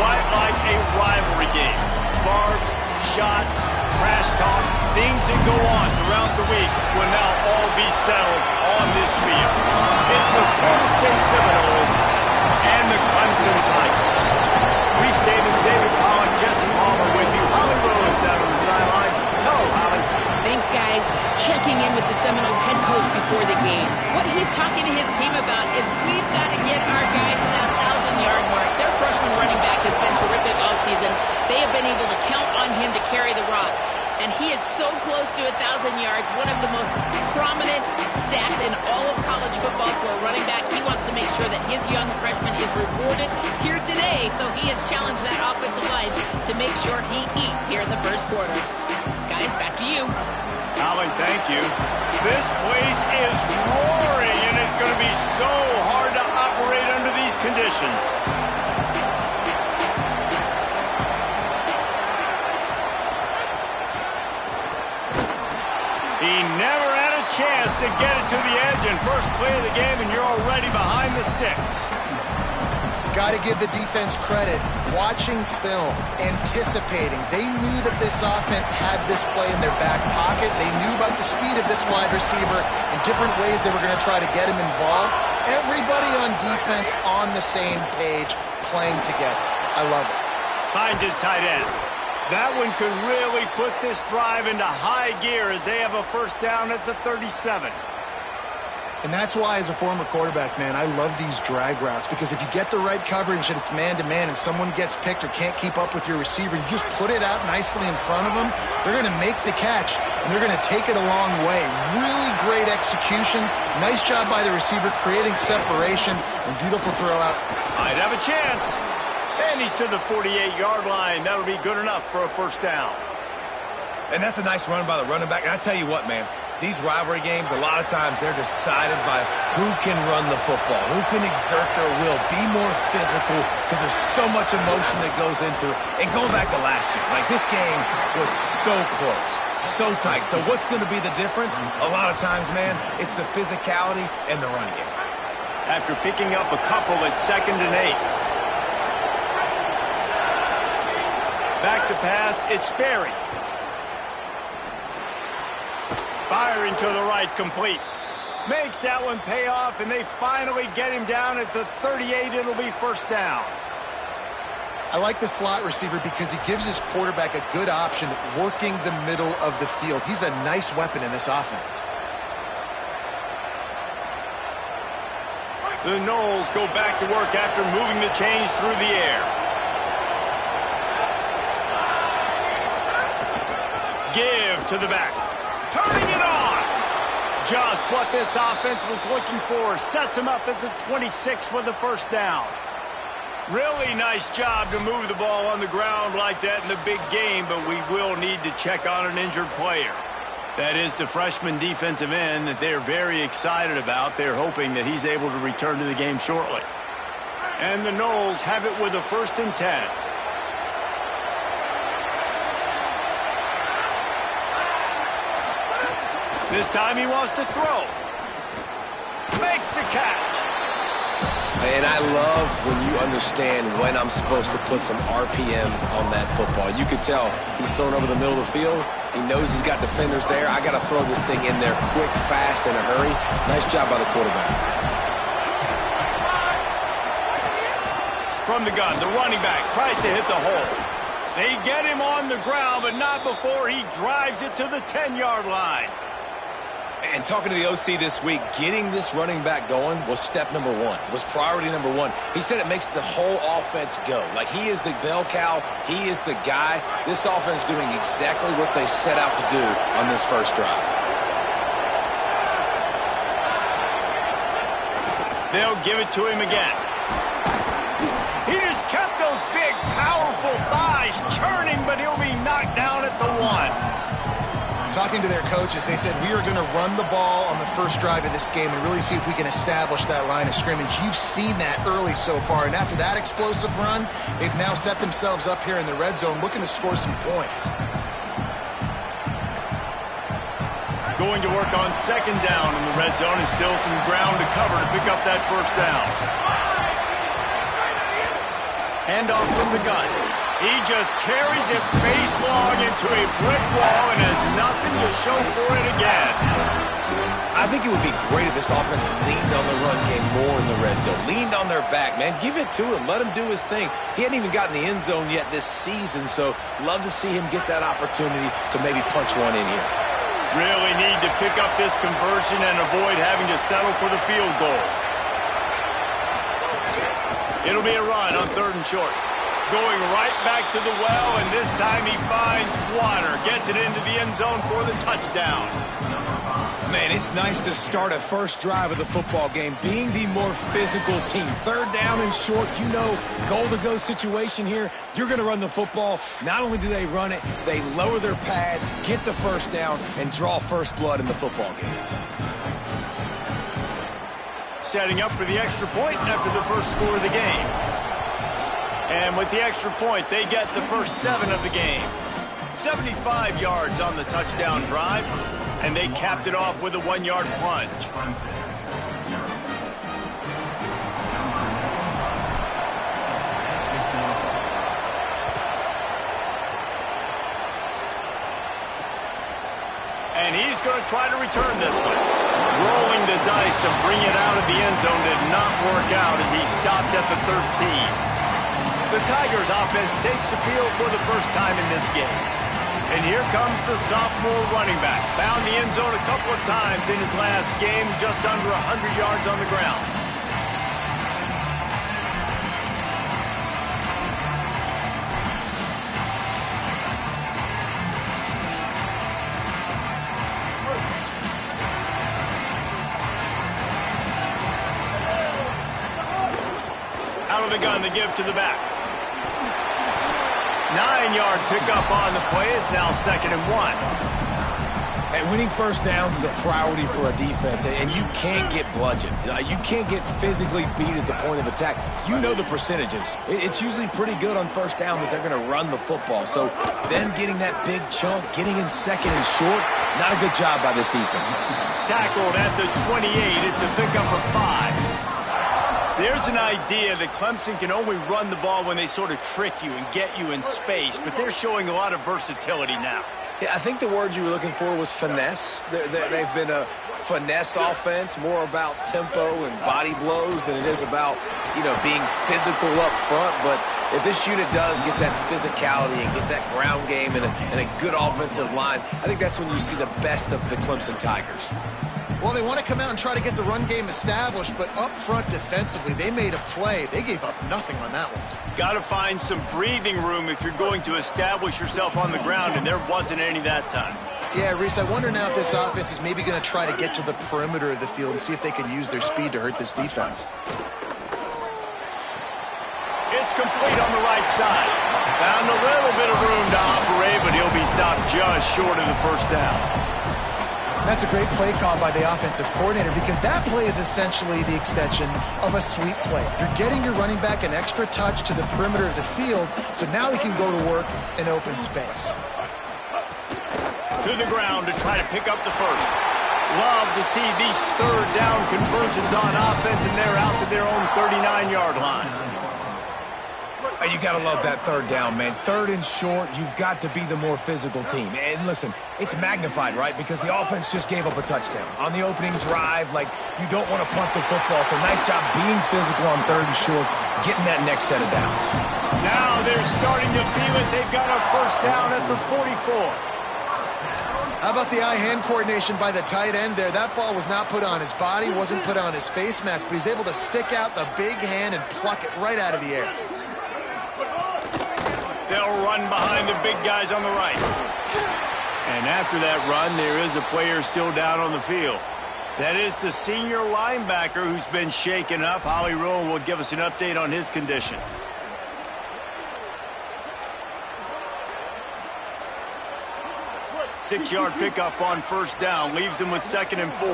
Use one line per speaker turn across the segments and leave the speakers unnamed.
quite like a rivalry game. Barbs, shots, trash talk, things that go on throughout the week will now all be settled on this field. It's the Florida State Seminoles and the Clemson Tigers. Reese Davis, David Pollock, Jesse Palmer with you. Holly Rose down on the sideline. Hello, Holly.
Thanks, guys. Checking in with the Seminoles head coach before the game. What he's talking to his team about is we've got to get our guy to that 1,000-yard mark. Their freshman running back has been terrific all season. They have been able to count on him to carry the rock. And he is so close to 1,000 yards, one of the most prominent stats in all of college football for a running back. He wants to make sure that his young freshman is rewarded here today, so he has challenged that offensive line to make sure he eats here in the first quarter. Guys, back to you.
Holly, thank you. This place is roaring, and it's going to be so hard to operate under these conditions. He never had a chance to get it to the edge in first play of the game, and you're already behind the sticks.
Got to give the defense credit. Watching film, anticipating. They knew that this offense had this play in their back pocket. They knew about the speed of this wide receiver and different ways they were going to try to get him involved. Everybody on defense on the same page, playing together. I love it.
Finds his tight end. That one could really put this drive into high gear as they have a first down at the 37.
And that's why, as a former quarterback, man, I love these drag routes, because if you get the right coverage and it's man-to-man and someone gets picked or can't keep up with your receiver, you just put it out nicely in front of them, they're going to make the catch, and they're going to take it a long way. Really great execution. Nice job by the receiver creating separation, and beautiful throw out.
Might have a chance. And he's to the 48-yard line. That'll be good enough for a first down.
And that's a nice run by the running back. And I tell you what, man, these rivalry games, a lot of times they're decided by who can run the football, who can exert their will, be more physical, because there's so much emotion that goes into it. And going back to last year, like, this game was so close, so tight. So what's going to be the difference? A lot of times, man, it's the physicality and the run game.
After picking up a couple at 2nd and 8. Back to pass, it's Sperry. Firing to the right, complete. Makes that one pay off, and they finally get him down at the 38. It'll be first down.
I like the slot receiver because he gives his quarterback a good option working the middle of the field. He's a nice weapon in this offense.
The Noles go back to work after moving the chains through the air. Give to the back. Turning it on. Just what this offense was looking for. Sets him up at the 26 with the first down. Really nice job to move the ball on the ground like that in the big game, but we will need to check on an injured player. That is the freshman defensive end that they're very excited about. They're hoping that he's able to return to the game shortly. And the Noles have it with a 1st and 10. This time he wants to throw. Makes the catch.
And I love when you understand when I'm supposed to put some RPMs on that football. You can tell he's thrown over the middle of the field. He knows he's got defenders there. I got to throw this thing in there quick, fast, in a hurry. Nice job by the quarterback.
From the gun, the running back tries to hit the hole. They get him on the ground, but not before he drives it to the 10-yard line.
And talking to the OC this week, getting this running back going was step number one, was priority number one. He said it makes the whole offense go. Like, he is the bell cow. He is the guy. This offense doing exactly what they set out to do on this first drive.
They'll give it to him again. He just kept those big, powerful thighs churning, but he'll be knocked down at the 1.
Talking to their coaches, they said, we are going to run the ball on the first drive of this game and really see if we can establish that line of scrimmage. You've seen that early so far, and after that explosive run, they've now set themselves up here in the red zone looking to score some points.
Going to work on 2nd down in the red zone, and still some ground to cover to pick up that first down. Handoff from the gun. He just carries it face long into a brick wall and has nothing to show for it again.
I think it would be great if this offense leaned on the run game more in the red zone. Leaned on their back, man. Give it to him. Let him do his thing. He hadn't even gotten the end zone yet this season, so love to see him get that opportunity to maybe punch one in here.
Really need to pick up this conversion and avoid having to settle for the field goal. It'll be a run on 3rd and short. Going right back to the well, and this time he finds water. Gets it into the end zone for the touchdown.
Man, it's nice to start a first drive of the football game being the more physical team. 3rd down and short, you know, goal-to-go situation here. You're going to run the football. Not only do they run it, they lower their pads, get the first down, and draw first blood in the football game.
Setting up for the extra point after the first score of the game. And with the extra point, they get the first 7 of the game. 75 yards on the touchdown drive. And they capped it off with a 1-yard plunge. And he's going to try to return this one. Rolling the dice to bring it out of the end zone did not work out as he stopped at the 13. The Tigers offense takes the field for the first time in this game. And here comes the sophomore running back. Found the end zone a couple of times in his last game, just under 100 yards on the ground. Out of the gun to give to the back. 9-yard pickup on the play. It's now 2nd and 1.
And winning first downs is a priority for a defense, and you can't get bludgeoned. You can't get physically beat at the point of attack. You know the percentages. It's usually pretty good on first down that they're going to run the football. So then getting that big chunk, getting in 2nd and short, not a good job by this defense.
Tackled at the 28. It's a pickup of 5. There's an idea that Clemson can only run the ball when they sort of trick you and get you in space, but they're showing a lot of versatility now.
Yeah, I think the word you were looking for was finesse. They've been a finesse offense, more about tempo and body blows than it is about, you know, being physical up front. But if this unit does get that physicality and get that ground game and a good offensive line, I think that's when you see the best of the Clemson Tigers.
Well, they want to come out and try to get the run game established, but up front defensively, they made a play. They gave up nothing on that one.
Got to find some breathing room if you're going to establish yourself on the ground, and there wasn't any that time.
Yeah, Reese, I wonder now if this offense is maybe going to try to get to the perimeter of the field and see if they can use their speed to hurt this defense.
It's complete on the right side. Found a little bit of room to operate, but he'll be stopped just short of the first down.
That's a great play call by the offensive coordinator because that play is essentially the extension of a sweep play. You're getting your running back an extra touch to the perimeter of the field, so now he can go to work in open space.
To the ground to try to pick up the first. Love to see these 3rd down conversions on offense, and they're out to their own 39-yard line.
You got to love that 3rd down, man. 3rd and short, you've got to be the more physical team. And listen, it's magnified, right? Because the offense just gave up a touchdown. On the opening drive, like, you don't want to punt the football. So nice job being physical on 3rd and short, getting that next set of downs.
Now they're starting to feel it. They've got a first down at the 44.
How about the eye-hand coordination by the tight end there? That ball was not put on his body, wasn't put on his face mask, but he's able to stick out the big hand and pluck it right out of the air.
They'll run behind the big guys on the right. And after that run, there is a player still down on the field. That is the senior linebacker who's been shaken up. Holly Rowe will give us an update on his condition. Six-yard pickup on first down. Leaves him with 2nd and 4.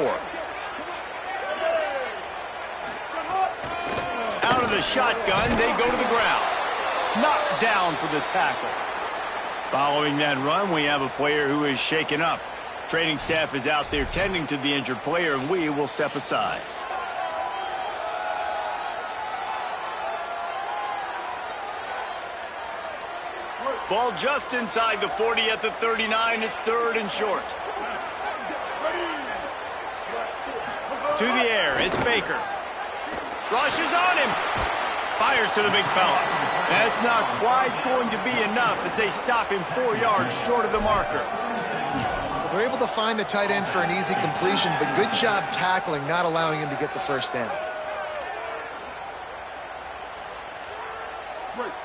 Out of the shotgun, they go to the ground. Knocked down for the tackle. Following that run, we have a player who is shaken up. Training staff is out there tending to the injured player, and we will step aside. Ball just inside the 40 at the 39. It's 3rd and short. To the air, it's Baker. Rushes on him. Fires to the big fella. That's not quite going to be enough as they stop him 4 yards short of the marker.
Well, they're able to find the tight end for an easy completion, but good job tackling, not allowing him to get the first down.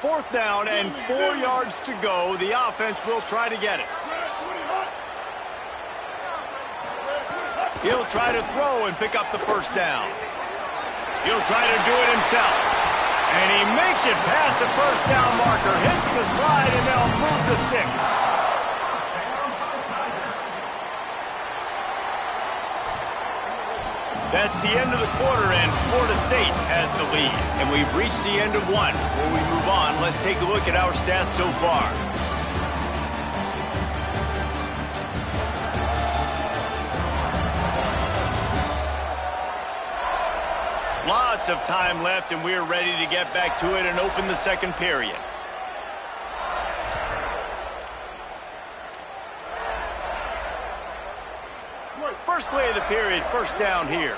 4th down and 4 yards to go. The offense will try to get it. He'll try to throw and pick up the first down. He'll try to do it himself. And he makes it past the first down marker, hits the slide, and they'll move the sticks. That's the end of the quarter, and Florida State has the lead. And we've reached the end of one. Before we move on, let's take a look at our stats so far. Lots of time left, and we're ready to get back to it and open the second period. First play of the period, first down here.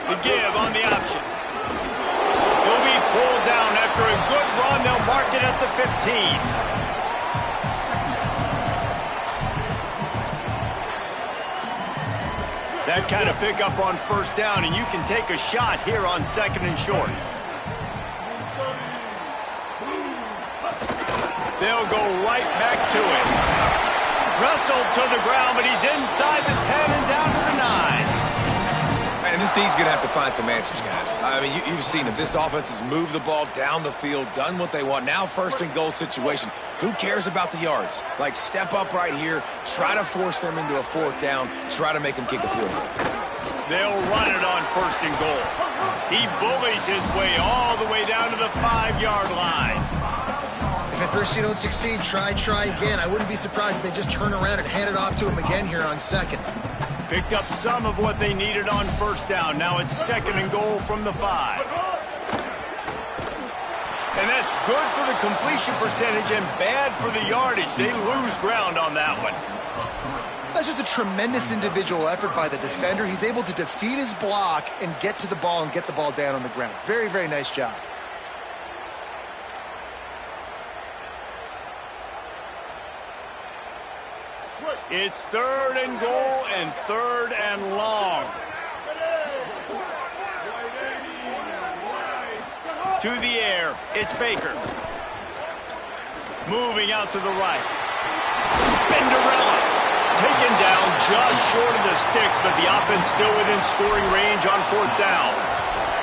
The give on the option. He'll be pulled down after a good run. They'll mark it at the 15. That kind of pickup on first down, and you can take a shot here on 2nd and short. They'll go right back to it. Wrestled to the ground, but he's inside the 10 and down to the 9.
Man, this D's going to have to find some answers, guys. I mean, you've seen it. This offense has moved the ball down the field, done what they want. Now 1st and goal situation. Who cares about the yards? Like, step up right here, try to force them into a 4th down, try to make them kick a field goal.
They'll run it on 1st and goal. He bullies his way all the way down to the 5-yard line.
If at first you don't succeed, try again. I wouldn't be surprised if they just turn around and hand it off to him again here on 2nd.
Picked up some of what they needed on first down. Now it's 2nd and goal from the 5. And that's good for the completion percentage and bad for the yardage. They lose ground on that one.
That's just a tremendous individual effort by the defender. He's able to defeat his block and get to the ball and get the ball down on the ground. Very, very nice job.
It's 3rd and goal and 3rd and long. To the air, it's Baker. Moving out to the right. Spinderella. Taken down just short of the sticks, but the offense still within scoring range on 4th down.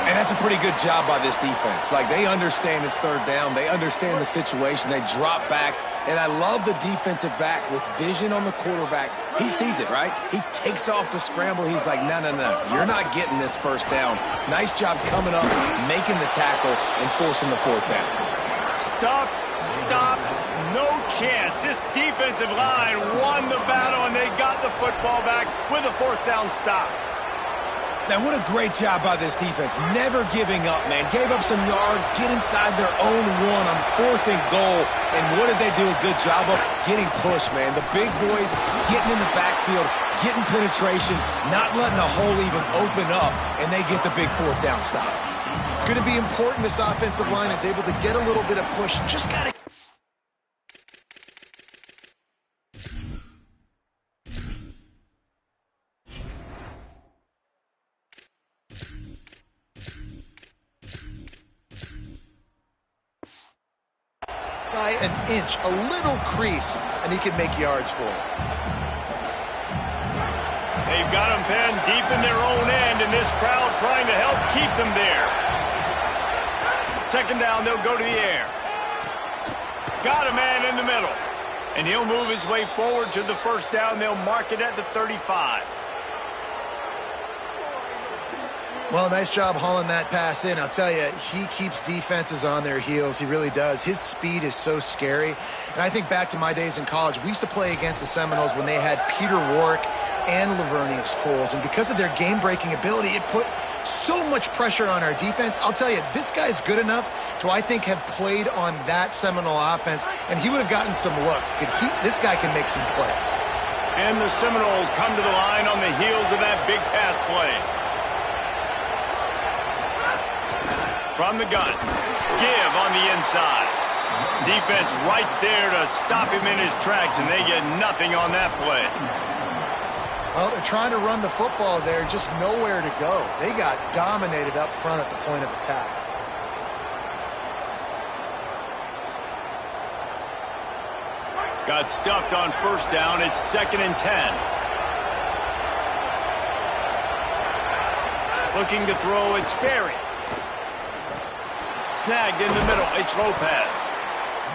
And that's a pretty good job by this defense. Like, they understand it's 3rd down. They understand the situation. They drop back. And I love the defensive back with vision on the quarterback. He sees it, right? He takes off the scramble. He's like, no. You're not getting this first down. Nice job coming up, making the tackle, and forcing the 4th down.
Stuffed, stopped, no chance. This defensive line won the battle, and they got the football back with a 4th down stop.
Now, what a great job by this defense. Never giving up, man. Gave up some yards, get inside their own 1 on 4th and goal. And what did they do a good job of? Getting pushed, man. The big boys getting in the backfield, getting penetration, not letting the hole even open up, and they get the big 4th down stop.
It's going to be important this offensive line is able to get a little bit of push. Just got to... an inch, a little crease, and he can make yards for it.
They've got them penned deep in their own end, and this crowd trying to help keep them there. 2nd down, they'll go to the air. Got a man in the middle, and he'll move his way forward to the 1st down. They'll mark it at the 35.
Well, nice job hauling that pass in. I'll tell you, he keeps defenses on their heels. He really does. His speed is so scary. And I think back to my days in college. We used to play against the Seminoles when they had Peter Warrick and Lavernius Coles. And because of their game-breaking ability, it put So much pressure on our defense. I'll tell you, this guy's good enough to, I think, have played on that Seminole offense, and he would have gotten some looks. This guy can make some plays.
And the Seminoles come to the line on the heels of that big pass play. From the gun, give on the inside. Defense right there to stop him in his tracks, and they get nothing on that play.
Well, they're trying to run the football there, just nowhere to go. They got dominated up front at the point of attack.
Got stuffed on first down. It's 2nd and 10. Looking to throw, it's Berry. Snagged in the middle, it's Lopez.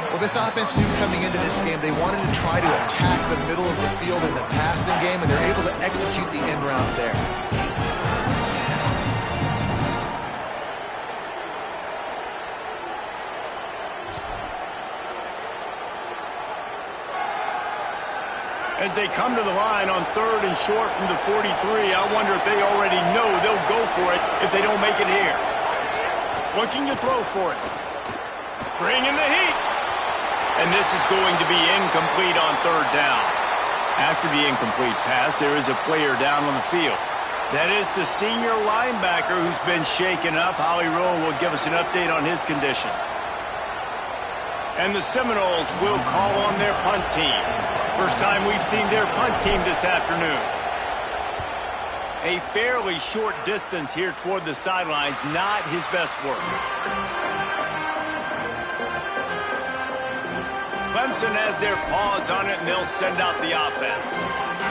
Well, this offense knew coming into this game they wanted to try to attack the middle of the field in the passing game, and they're able to execute the end route there.
As they come to the line on 3rd and short from the 43, I wonder if they already know they'll go for it if they don't make it here. Looking to throw for it. Bringing the heat. And this is going to be incomplete on 3rd down. After the incomplete pass, there is a player down on the field. That is the senior linebacker who's been shaken up. Holly Rowe will give us an update on his condition. And the Seminoles will call on their punt team. First time we've seen their punt team this afternoon. A fairly short distance here toward the sidelines, not his best work. Clemson has their paws on it, and they'll send out the offense.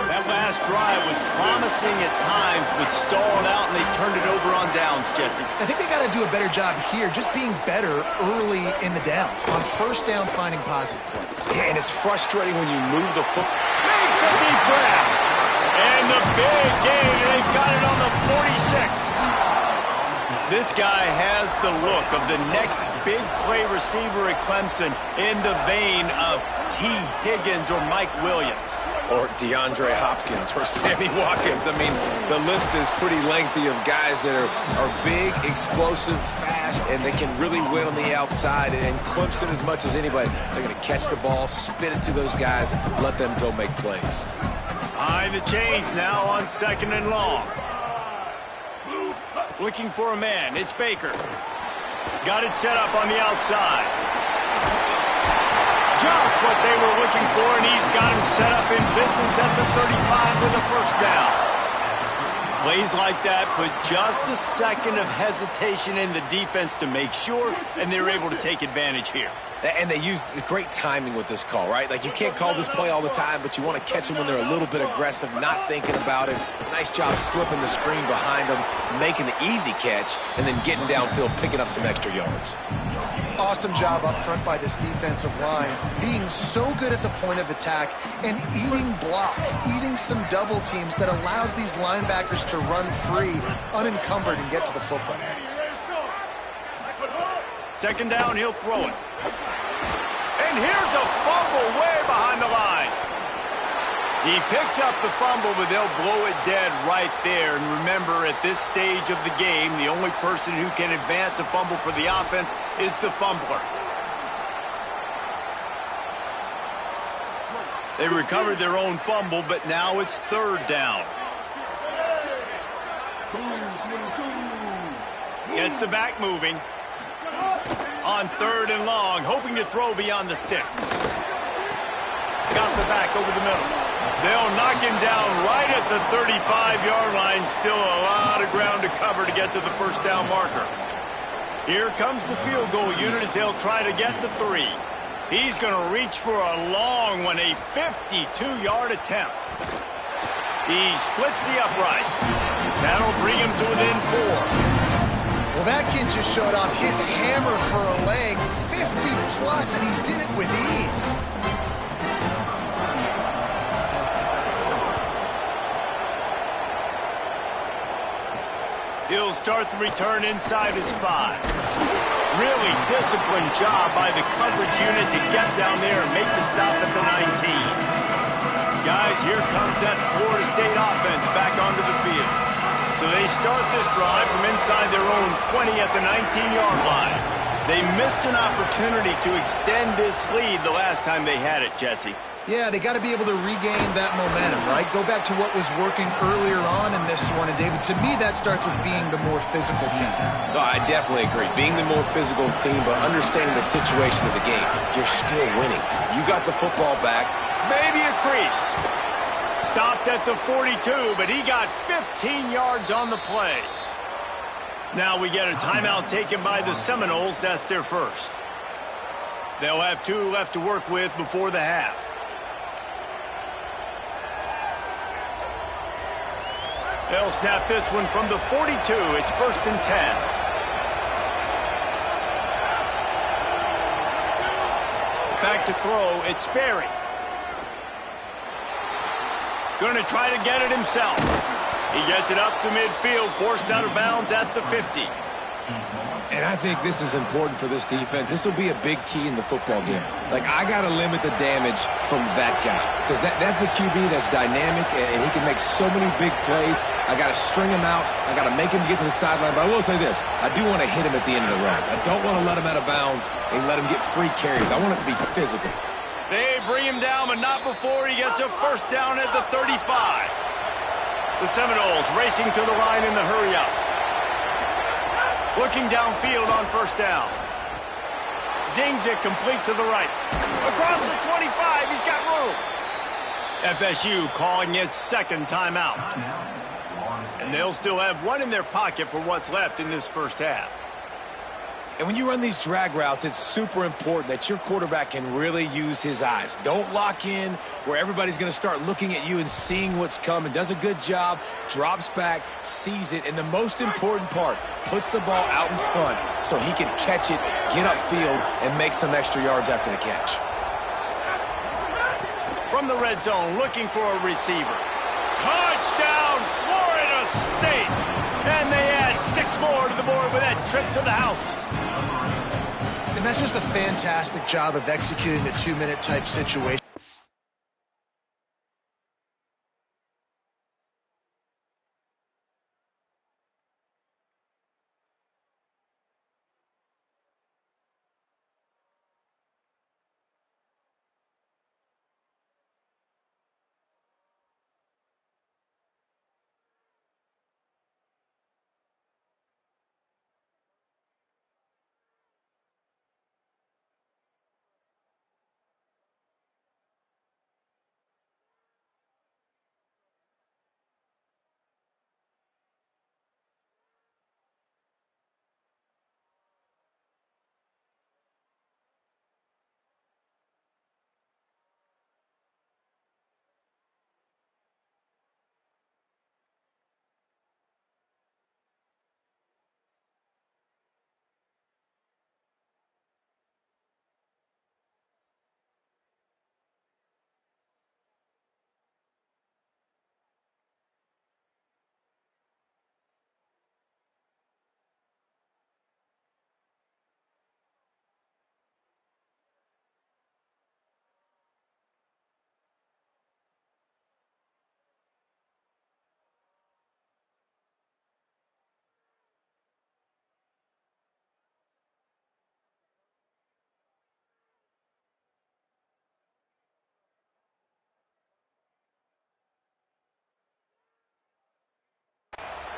That last drive was promising at times, but stalled out, and they turned it over on downs, Jesse.
I think they got to do a better job here, just being better early in the downs. On first down, finding positive plays.
Yeah, and it's frustrating when you move the foot.
Makes a deep grab. And the big gain, and they've got it on the 46. This guy has the look of the next big play receiver at Clemson in the vein of T. Higgins or Mike Williams.
Or DeAndre Hopkins or Sammy Watkins. I mean, the list is pretty lengthy of guys that are big, explosive, fast, and they can really win on the outside. And Clemson, as much as anybody, they're going to catch the ball, spin it to those guys, let them go make plays.
Behind the chains now on 2nd and long. Looking for a man. It's Baker. Got it set up on the outside. Just what they were looking for, and he's got him set up in business at the 35 with a first down. Plays like that put just a second of hesitation in the defense to make sure, and they're able to take advantage here.
And they use great timing with this call, right? Like, you can't call this play all the time, but you want to catch them when they're a little bit aggressive, not thinking about it. Nice job slipping the screen behind them, making the easy catch, and then getting downfield, picking up some extra yards.
Awesome job up front by this defensive line, being so good at the point of attack and eating blocks, eating some double teams that allows these linebackers to run free, unencumbered, and get to the football.
2nd down, he'll throw it. And here's a fumble way behind the line. He picks up the fumble, but they'll blow it dead right there. And remember, at this stage of the game, the only person who can advance a fumble for the offense is the fumbler. They recovered their own fumble, but now it's 3rd down. Gets the back moving. On 3rd and long, hoping to throw beyond the sticks. Got the back over the middle. They'll knock him down right at the 35-yard line. Still a lot of ground to cover to get to the first down marker. Here comes the field goal unit as they'll try to get the 3. He's going to reach for a long one, a 52-yard attempt. He splits the uprights. That'll bring him to within 4.
Well, that kid just showed off his hammer for a leg, 50-plus, and he did it with ease.
He'll start the return inside his 5. Really disciplined job by the coverage unit to get down there and make the stop at the 19. Guys, here comes that Florida State offense back onto the field. So they start this drive from inside their own 20 at the 19-yard line. They missed an opportunity to extend this lead the last time they had it, Jesse.
Yeah, they got to be able to regain that momentum, right? Go back to what was working earlier on in this one. And, David, to me, that starts with being the more physical team.
No, I definitely agree. Being the more physical team, but understanding the situation of the game. You're still winning. You got the football back.
Maybe a crease. Stopped at the 42, but he got 15 yards on the play. Now we get a timeout taken by the Seminoles. That's their first. They'll have 2 left to work with before the half. They'll snap this one from the 42. It's 1st and 10. Back to throw. It's Sperry. Going to try to get it himself. He gets it up to midfield, forced out of bounds at the 50.
And I think this is important for this defense. This will be a big key in the football game. Like, I got to limit the damage from that guy because that's a QB that's dynamic, and he can make so many big plays. I got to string him out. I got to make him get to the sideline. But I will say this. I do want to hit him at the end of the runs. I don't want to let him out of bounds and let him get free carries. I want it to be physical.
They bring him down, but not before he gets a first down at the 35. The Seminoles racing to the line in the hurry-up. Looking downfield on first down. Zings it complete to the right. Across the 25, he's got room. FSU calling its second timeout. And they'll still have 1 in their pocket for what's left in this first half.
And when you run these drag routes, it's super important that your quarterback can really use his eyes. Don't lock in where everybody's going to start looking at you and seeing what's coming. Does a good job, drops back, sees it, and the most important part, puts the ball out in front so he can catch it, get upfield, and make some extra yards after the catch.
From the red zone, looking for a receiver. Touchdown, Florida State! And they add 6 more to the board with that trip to the house.
And that's just a fantastic job of executing the 2-minute type situation.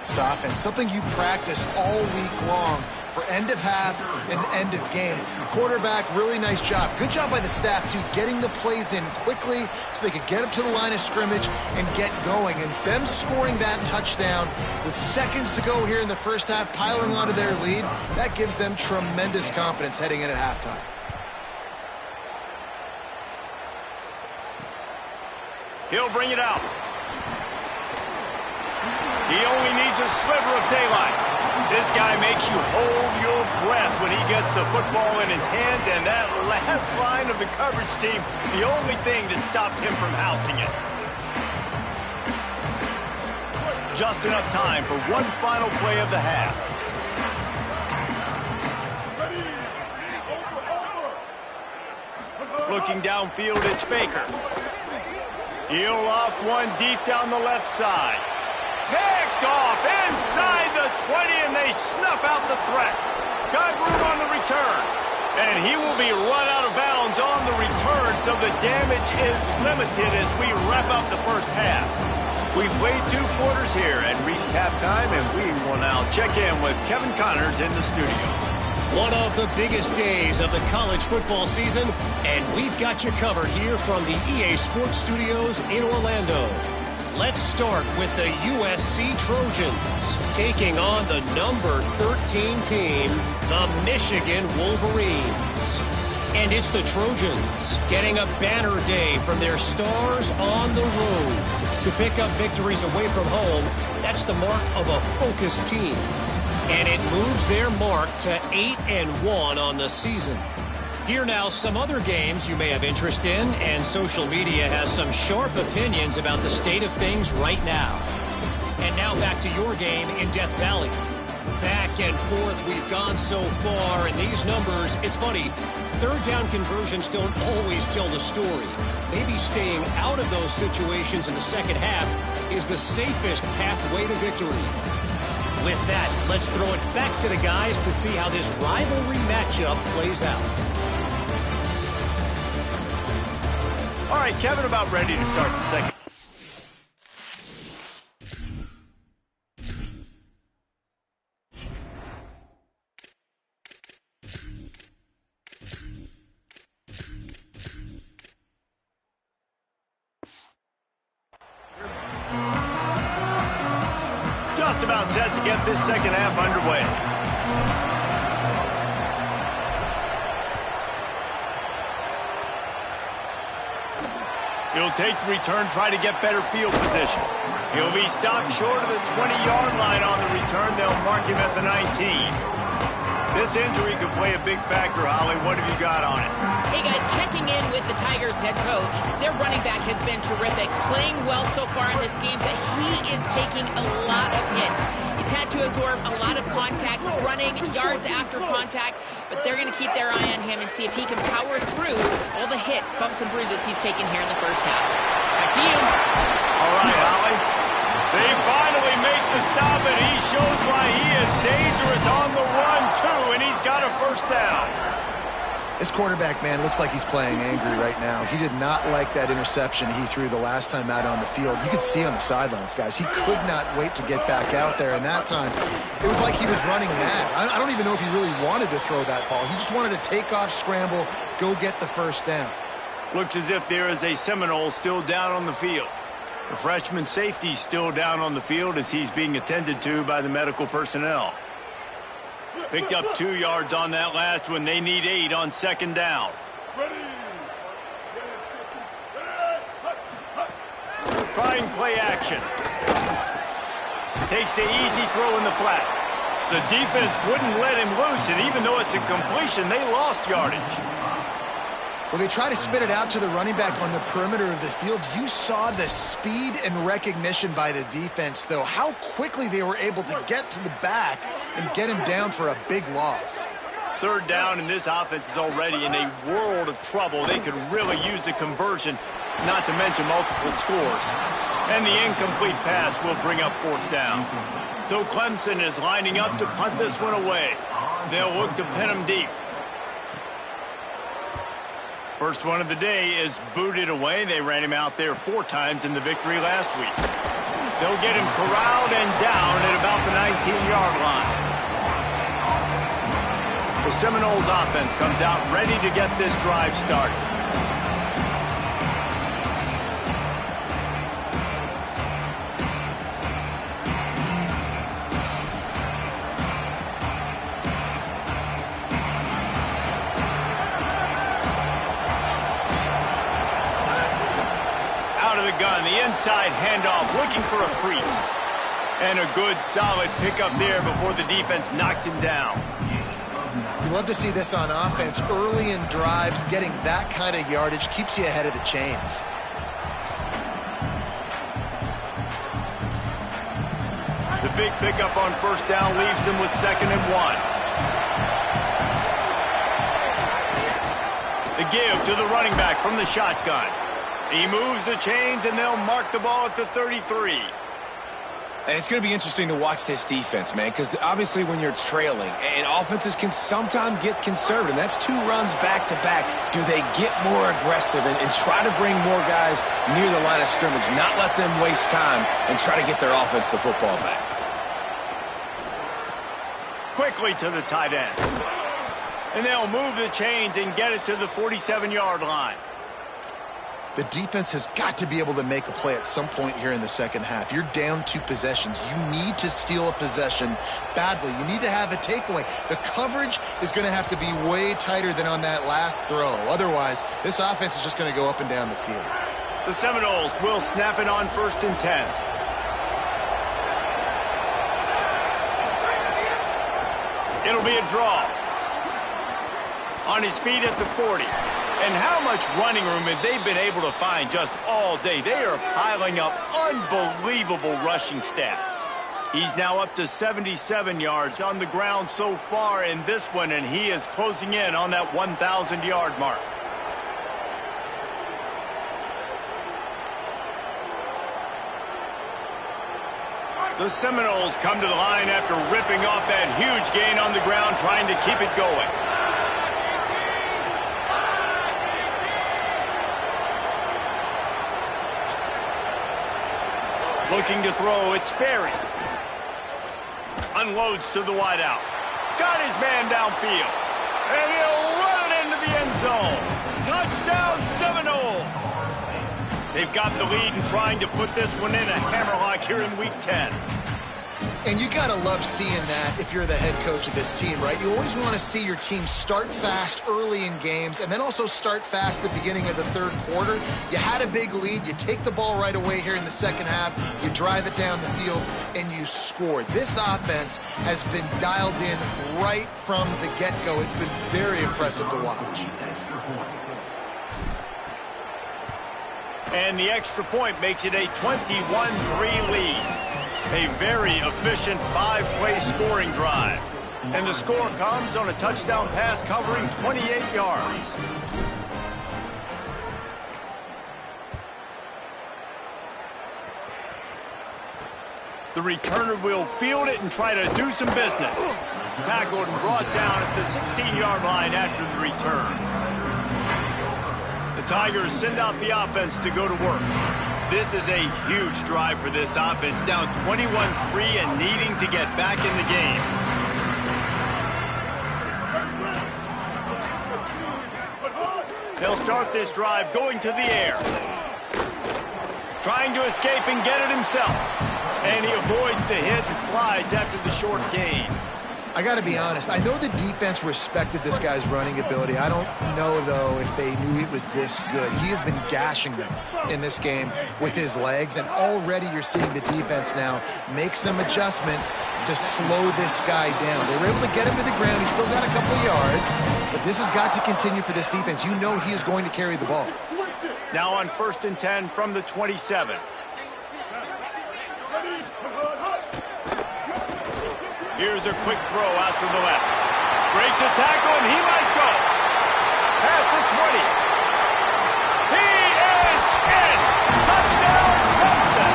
This offense, something you practice all week long for end of half and end of game. Quarterback, really nice job. Good job by the staff, too, getting the plays in quickly so they could get up to the line of scrimmage and get going. And them scoring that touchdown with seconds to go here in the first half, piling onto their lead, that gives them tremendous confidence heading in at halftime.
He'll bring it out. He only needs a sliver of daylight. This guy makes you hold your breath when he gets the football in his hands, and that last line of the coverage team, the only thing that stopped him from housing it. Just enough time for one final play of the half. Looking downfield, it's Baker. He'll loft one deep down the left side. Picked off inside the 20, and they snuff out the threat. Got room on the return. And he will be run out of bounds on the return, so the damage is limited as we wrap up the first half. We've played 2 quarters here and reached halftime, and we will now check in with Kevin Connors in the studio.
One of the biggest days of the college football season, and we've got you covered here from the EA Sports Studios in Orlando. Let's start with the USC Trojans taking on the number 13 team, the Michigan Wolverines. And it's the Trojans getting a banner day from their stars on the road. To pick up victories away from home, that's the mark of a focused team. And it moves their mark to 8-1 on the season. Here now, some other games you may have interest in, and social media has some sharp opinions about the state of things right now. And now back to your game in Death Valley. Back and forth we've gone so far, and these numbers, it's funny, third down conversions don't always tell the story. Maybe staying out of those situations in the second half is the safest pathway to victory. With that, let's throw it back to the guys to see how this rivalry matchup plays out.
All right, Kevin, about ready to start the second. Just about set to get this second half underway. He'll take the return, try to get better field position. He'll be stopped short of the 20-yard line on the return. They'll mark him at the 19. This injury could play a big factor, Holly. What have you got on it?
Hey, guys, checking in with the Tigers head coach. Their running back has been terrific, playing well so far in this game, but he is taking a lot of hits. He's had to absorb a lot of contact, running yards after contact, but they're going to keep their eye on him and see if he can power through all the hits, bumps, and bruises he's taken here in the first half. Back to you.
All right, Holly. They finally make the stop, and he shows why he is dangerous on the run, too, and he's got a first down.
This quarterback, man, looks like he's playing angry right now. He did not like that interception he threw the last time out on the field. You could see on the sidelines, guys. He could not wait to get back out there, and that time it was like he was running mad. I don't even know if he really wanted to throw that ball. He just wanted to take off, scramble, go get the first down.
Looks as if there is a Seminole still down on the field. The freshman safety still down on the field as he's being attended to by the medical personnel. Picked up 2 yards on that last one. They need 8 on second down. Trying play action. Takes the easy throw in the flat. The defense wouldn't let him loose, and even though it's a completion, they lost yardage.
Well, they try to spit it out to the running back on the perimeter of the field. You saw the speed and recognition by the defense, though, how quickly they were able to get to the back and get him down for a big loss.
Third down, and this offense is already in a world of trouble. They could really use a conversion, not to mention multiple scores. And the incomplete pass will bring up fourth down. So Clemson is lining up to punt this one away. They'll look to pin him deep. First one of the day is booted away. They ran him out there 4 times in the victory last week. They'll get him corralled and down at about the 19-yard line. The Seminoles offense comes out ready to get this drive started. Gun, the inside handoff, looking for a crease. And a good, solid pickup there before the defense knocks him down.
You love to see this on offense. Early in drives, getting that kind of yardage keeps you ahead of the chains.
The big pickup on first down leaves them with 2nd and 1. The give to the running back from the shotgun. He moves the chains, and they'll mark the ball at the 33.
And it's going to be interesting to watch this defense, man, because obviously when you're trailing, and offenses can sometimes get conservative, and that's 2 runs back-to-back. Do they get more aggressive and try to bring more guys near the line of scrimmage, not let them waste time, and try to get their offense the football back?
Quickly to the tight end. And they'll move the chains and get it to the 47-yard line.
The defense has got to be able to make a play at some point here in the second half. You're down 2 possessions. You need to steal a possession badly. You need to have a takeaway. The coverage is going to have to be way tighter than on that last throw. Otherwise, this offense is just going to go up and down the field.
The Seminoles will snap it on 1st and 10. It'll be a draw. On his feet at the 40. And how much running room have they been able to find just all day? They are piling up unbelievable rushing stats. He's now up to 77 yards on the ground so far in this one, and he is closing in on that 1,000-yard mark. The Seminoles come to the line after ripping off that huge gain on the ground, trying to keep it going. Looking to throw, it's Sperry. Unloads to the wideout. Got his man downfield. And he'll run it into the end zone. Touchdown, Seminoles. They've got the lead and trying to put this one in a hammerlock here in Week 10.
And you got to love seeing that if you're the head coach of this team, right? You always want to see your team start fast early in games and then also start fast at the beginning of the third quarter. You had a big lead. You take the ball right away here in the second half. You drive it down the field, and you score. This offense has been dialed in right from the get-go. It's been very impressive to watch.
And the extra point makes it a 21-3 lead. A very efficient 5-play scoring drive. And the score comes on a touchdown pass covering 28 yards. The returner will field it and try to do some business. Tackled and brought down at the 16-yard line after the return. The Tigers send out the offense to go to work. This is a huge drive for this offense, down 21-3 and needing to get back in the game. They'll start this drive going to the air. Trying to escape and get it himself. And he avoids the hit and slides after the short gain.
I got to be honest. I know the defense respected this guy's running ability. I don't know, though, if they knew it was this good. He has been gashing them in this game with his legs, and already you're seeing the defense now make some adjustments to slow this guy down. They were able to get him to the ground. He's still got a couple of yards, but this has got to continue for this defense. You know he is going to carry the ball.
Now on 1st and 10 from the 27. Here's a quick throw out to the left. Breaks a tackle, and he might go. Past the 20. He is in. Touchdown, Clemson.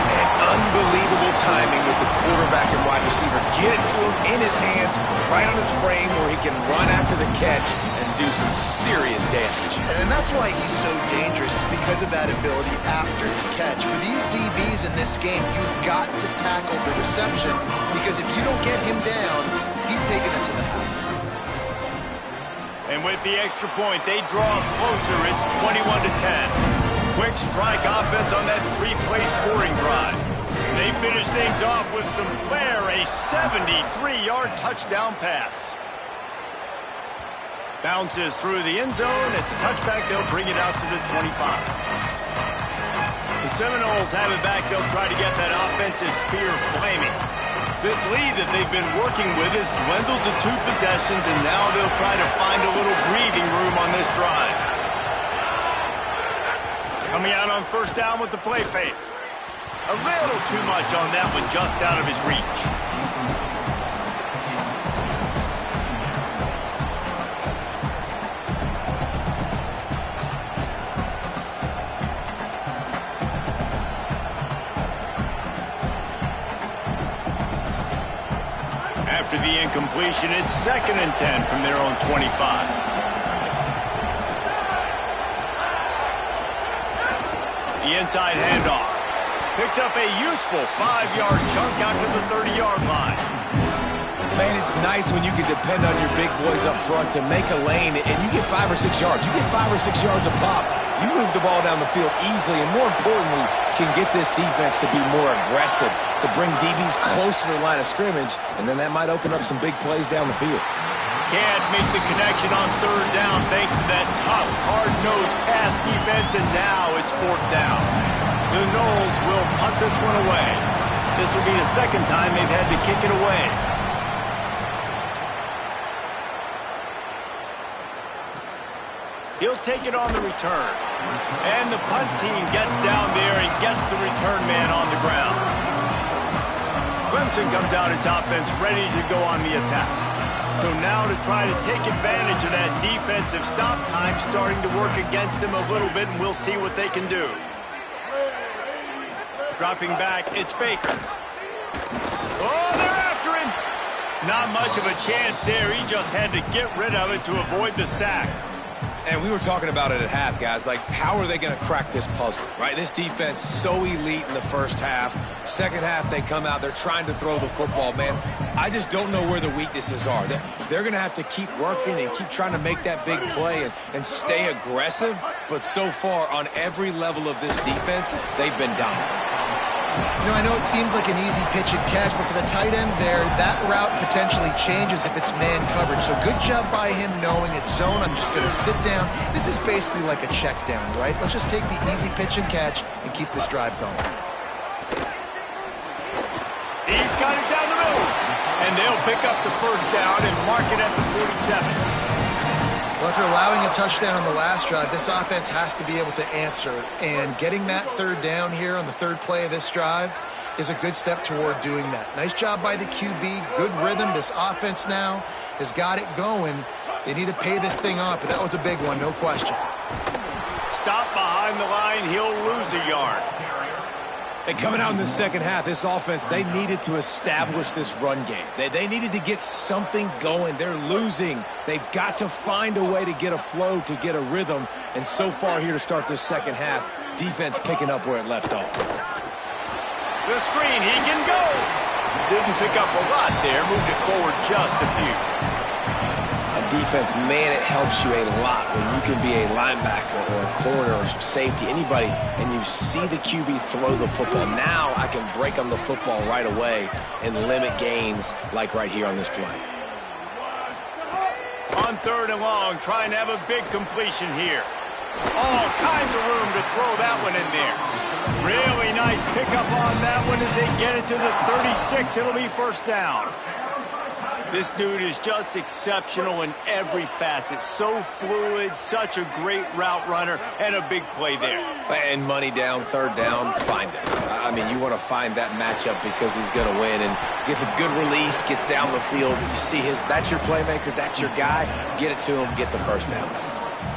And unbelievable timing with the quarterback and wide receiver. Get it to him in his hands, right on his frame where he can run after the catch and do some serious damage.
And that's why he's so dangerous, because of that ability after the catch. For these DBs in this game, you've got to tackle the reception, because if you don't get him down, he's taking it to the house.
And with the extra point, they draw closer. It's 21-10. Quick strike offense on that 3-play scoring drive. They finish things off with some flair, a 73-yard touchdown pass. Bounces through the end zone. It's a touchback. They'll bring it out to the 25. The Seminoles have it back. They'll try to get that offensive spear flaming. This lead that they've been working with has dwindled to 2 possessions, and now they'll try to find a little breathing room on this drive. Coming out on 1st down with the play fake. A little too much on that one, just out of his reach. After the incompletion, it's 2nd and 10 from their own 25. The inside handoff. Picks up a useful 5-yard chunk out to the 30-yard line.
Man, it's nice when you can depend on your big boys up front to make a lane, and you get 5 or 6 yards. You get 5 or 6 yards a pop. You move the ball down the field easily, and more importantly, can get this defense to be more aggressive, to bring DBs close to the line of scrimmage, and then that might open up some big plays down the field.
Can't make the connection on 3rd down thanks to that tough, hard-nosed pass defense, and now it's 4th down. The Noles will punt this one away. This will be the 2nd time they've had to kick it away. He'll take it on the return. And the punt team gets down there and gets the return man on the ground. Clemson comes out its offense ready to go on the attack. So now to try to take advantage of that defensive stop time starting to work against them a little bit, and we'll see what they can do. Dropping back, it's Baker. Oh, they're after him. Not much of a chance there. He just had to get rid of it to avoid the sack.
And we were talking about it at half, guys. Like, how are they going to crack this puzzle, right? This defense so elite in the first half. Second half, they come out. They're trying to throw the football, man. I just don't know where the weaknesses are. They're going to have to keep working and keep trying to make that big play and stay aggressive. But so far, on every level of this defense, they've been dominant.
You know, I know it seems like an easy pitch and catch, but for the tight end there, that route potentially changes if it's man coverage. So good job by him knowing it's zone. I'm just going to sit down. This is basically like a check down, right? Let's just take the easy pitch and catch and keep this drive going.
He's got it down the middle. And they'll pick up the 1st down and mark it at the 47.
Well, after allowing a touchdown on the last drive, this offense has to be able to answer. And getting that 3rd down here on the 3rd play of this drive is a good step toward doing that. Nice job by the QB. Good rhythm. This offense now has got it going. They need to pay this thing off, but that was a big one, no question.
Stop behind the line. He'll lose a yard.
And coming out in the second half, this offense, they needed to establish this run game. They needed to get something going. They're losing. They've got to find a way to get a flow, to get a rhythm. And so far here to start this second half, defense picking up where it left off.
The screen, he can go. Didn't pick up a lot there. Moved it forward just a few.
Defense, man, it helps you a lot when you can be a linebacker or a corner or safety, anybody, and you see the QB throw the football. Now I can break on the football right away and limit gains like right here on this play.
On 3rd and long, trying to have a big completion here. All kinds of room to throw that one in there. Really nice pickup on that one as they get it to the 36. It'll be 1st down. This dude is just exceptional in every facet. So fluid, such a great route runner, and a big play there.
And money down, 3rd down, find it. I mean, you want to find that matchup because he's going to win. And gets a good release, gets down the field. You see that's your playmaker, that's your guy. Get it to him, get the 1st down.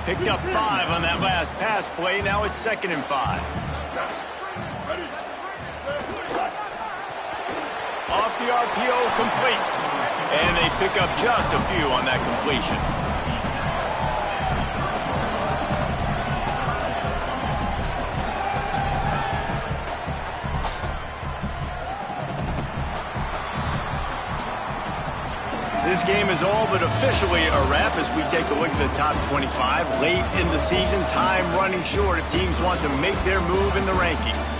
Picked up 5 on that last pass play. Now it's 2nd and 5. Off the RPO, complete. And they pick up just a few on that completion. This game is all but officially a wrap as we take a look at the top 25. Late in the season, time running short if teams want to make their move in the rankings.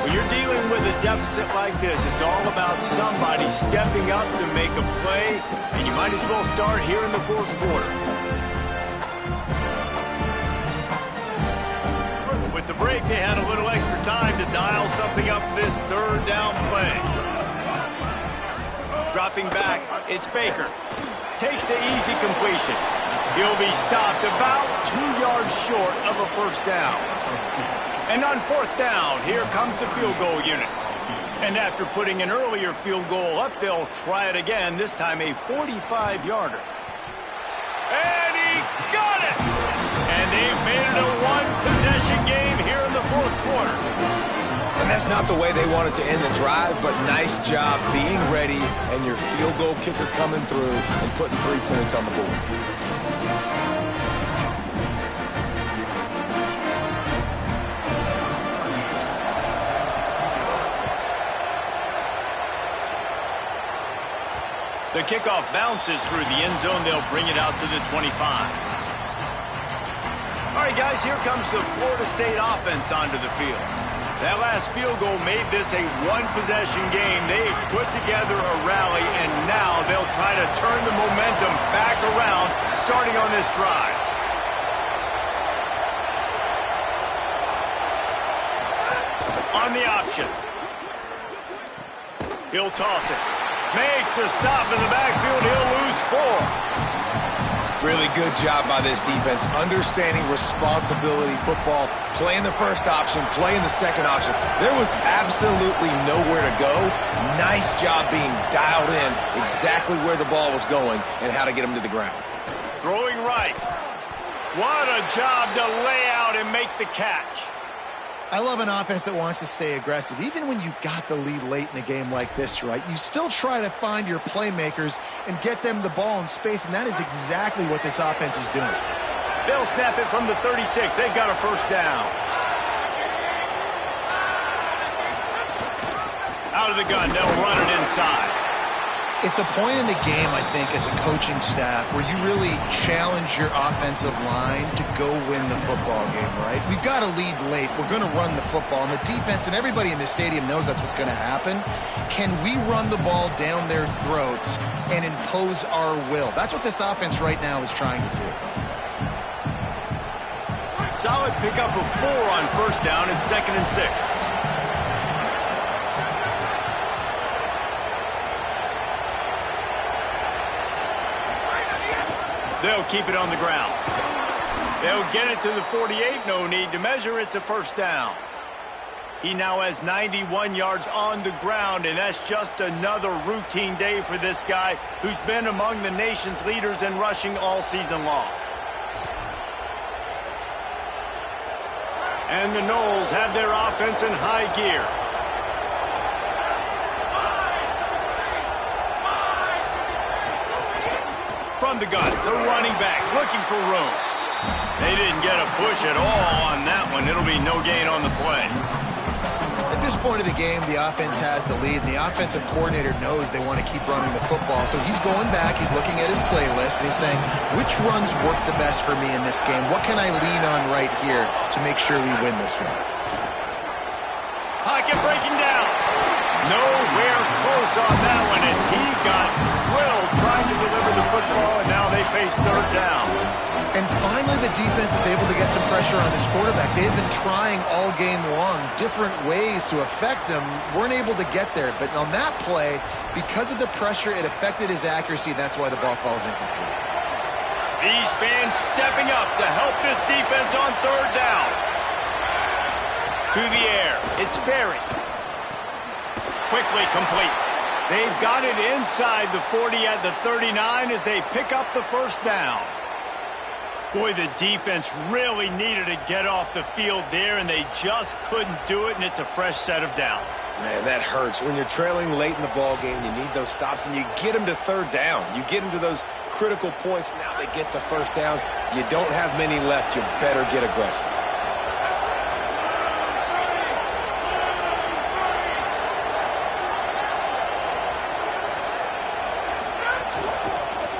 When you're dealing with a deficit like this, it's all about somebody stepping up to make a play, and you might as well start here in the 4th quarter. With the break, they had a little extra time to dial something up for this 3rd down play. Dropping back, it's Baker. Takes the easy completion. He'll be stopped about 2 yards short of a 1st down. And on 4th down, here comes the field goal unit. And after putting an earlier field goal up, they'll try it again, this time a 45-yarder. And he got it! And they've made it a one-possession game here in the fourth quarter.
And that's not the way they wanted to end the drive, but nice job being ready and your field goal kicker coming through and putting 3 points on the board.
The kickoff bounces through the end zone. They'll bring it out to the 25. All right, guys, here comes the Florida State offense onto the field. That last field goal made this a one-possession game. They've put together a rally, and now they'll try to turn the momentum back around starting on this drive. On the option. He'll toss it. Makes a stop in the backfield. He'll lose 4.
Really good job by this defense, understanding responsibility football, playing the first option, playing the second option. There was absolutely nowhere to go. Nice job being dialed in exactly where the ball was going and how to get him to the ground.
Throwing right. What a job to lay out and make the catch.
I love an offense that wants to stay aggressive. Even when you've got the lead late in a game like this, right, you still try to find your playmakers and get them the ball in space, and that is exactly what this offense is doing.
They'll snap it from the 36. They've got a first down. Out of the gun, they'll run it inside.
It's a point in the game, I think, as a coaching staff where you really challenge your offensive line to go win the football game, right? We've got to lead late. We're going to run the football. And the defense and everybody in the stadium knows that's what's going to happen. Can we run the ball down their throats and impose our will? That's what this offense right now is trying to do.
Solid pickup of 4 on first down and 2nd and 6. They'll keep it on the ground. They'll get it to the 48. No need to measure. It's a first down. He now has 91 yards on the ground, and that's just another routine day for this guy who's been among the nation's leaders in rushing all season long. And the Noles have their offense in high gear. From the gun, the running back looking for room. They didn't get a push at all on that one. It'll be no gain on the play.
At this point of the game, the offense has the lead, and the offensive coordinator knows they want to keep running the football. So he's going back, he's looking at his playlist, and he's saying, which runs work the best for me in this game? What can I lean on right here to make sure we win this one?
Pocket breaking down. Nowhere close on that one as he got drilled trying to deliver the football, and now they face third down.
And finally, the defense is able to get some pressure on this quarterback. They've been trying all game long different ways to affect him. Weren't able to get there. But on that play, because of the pressure, it affected his accuracy. That's why the ball falls incomplete.
These fans stepping up to help this defense on third down. To the air. It's Berry. Quickly complete. They've got it inside the 40 at the 39 as they pick up the first down. Boy, the defense really needed to get off the field there, and they just couldn't do it, and it's a fresh set of downs.
Man, that hurts. When you're trailing late in the ball game, you need those stops, and you get them to third down. You get them to those critical points. Now they get the first down. You don't have many left. You better get aggressive.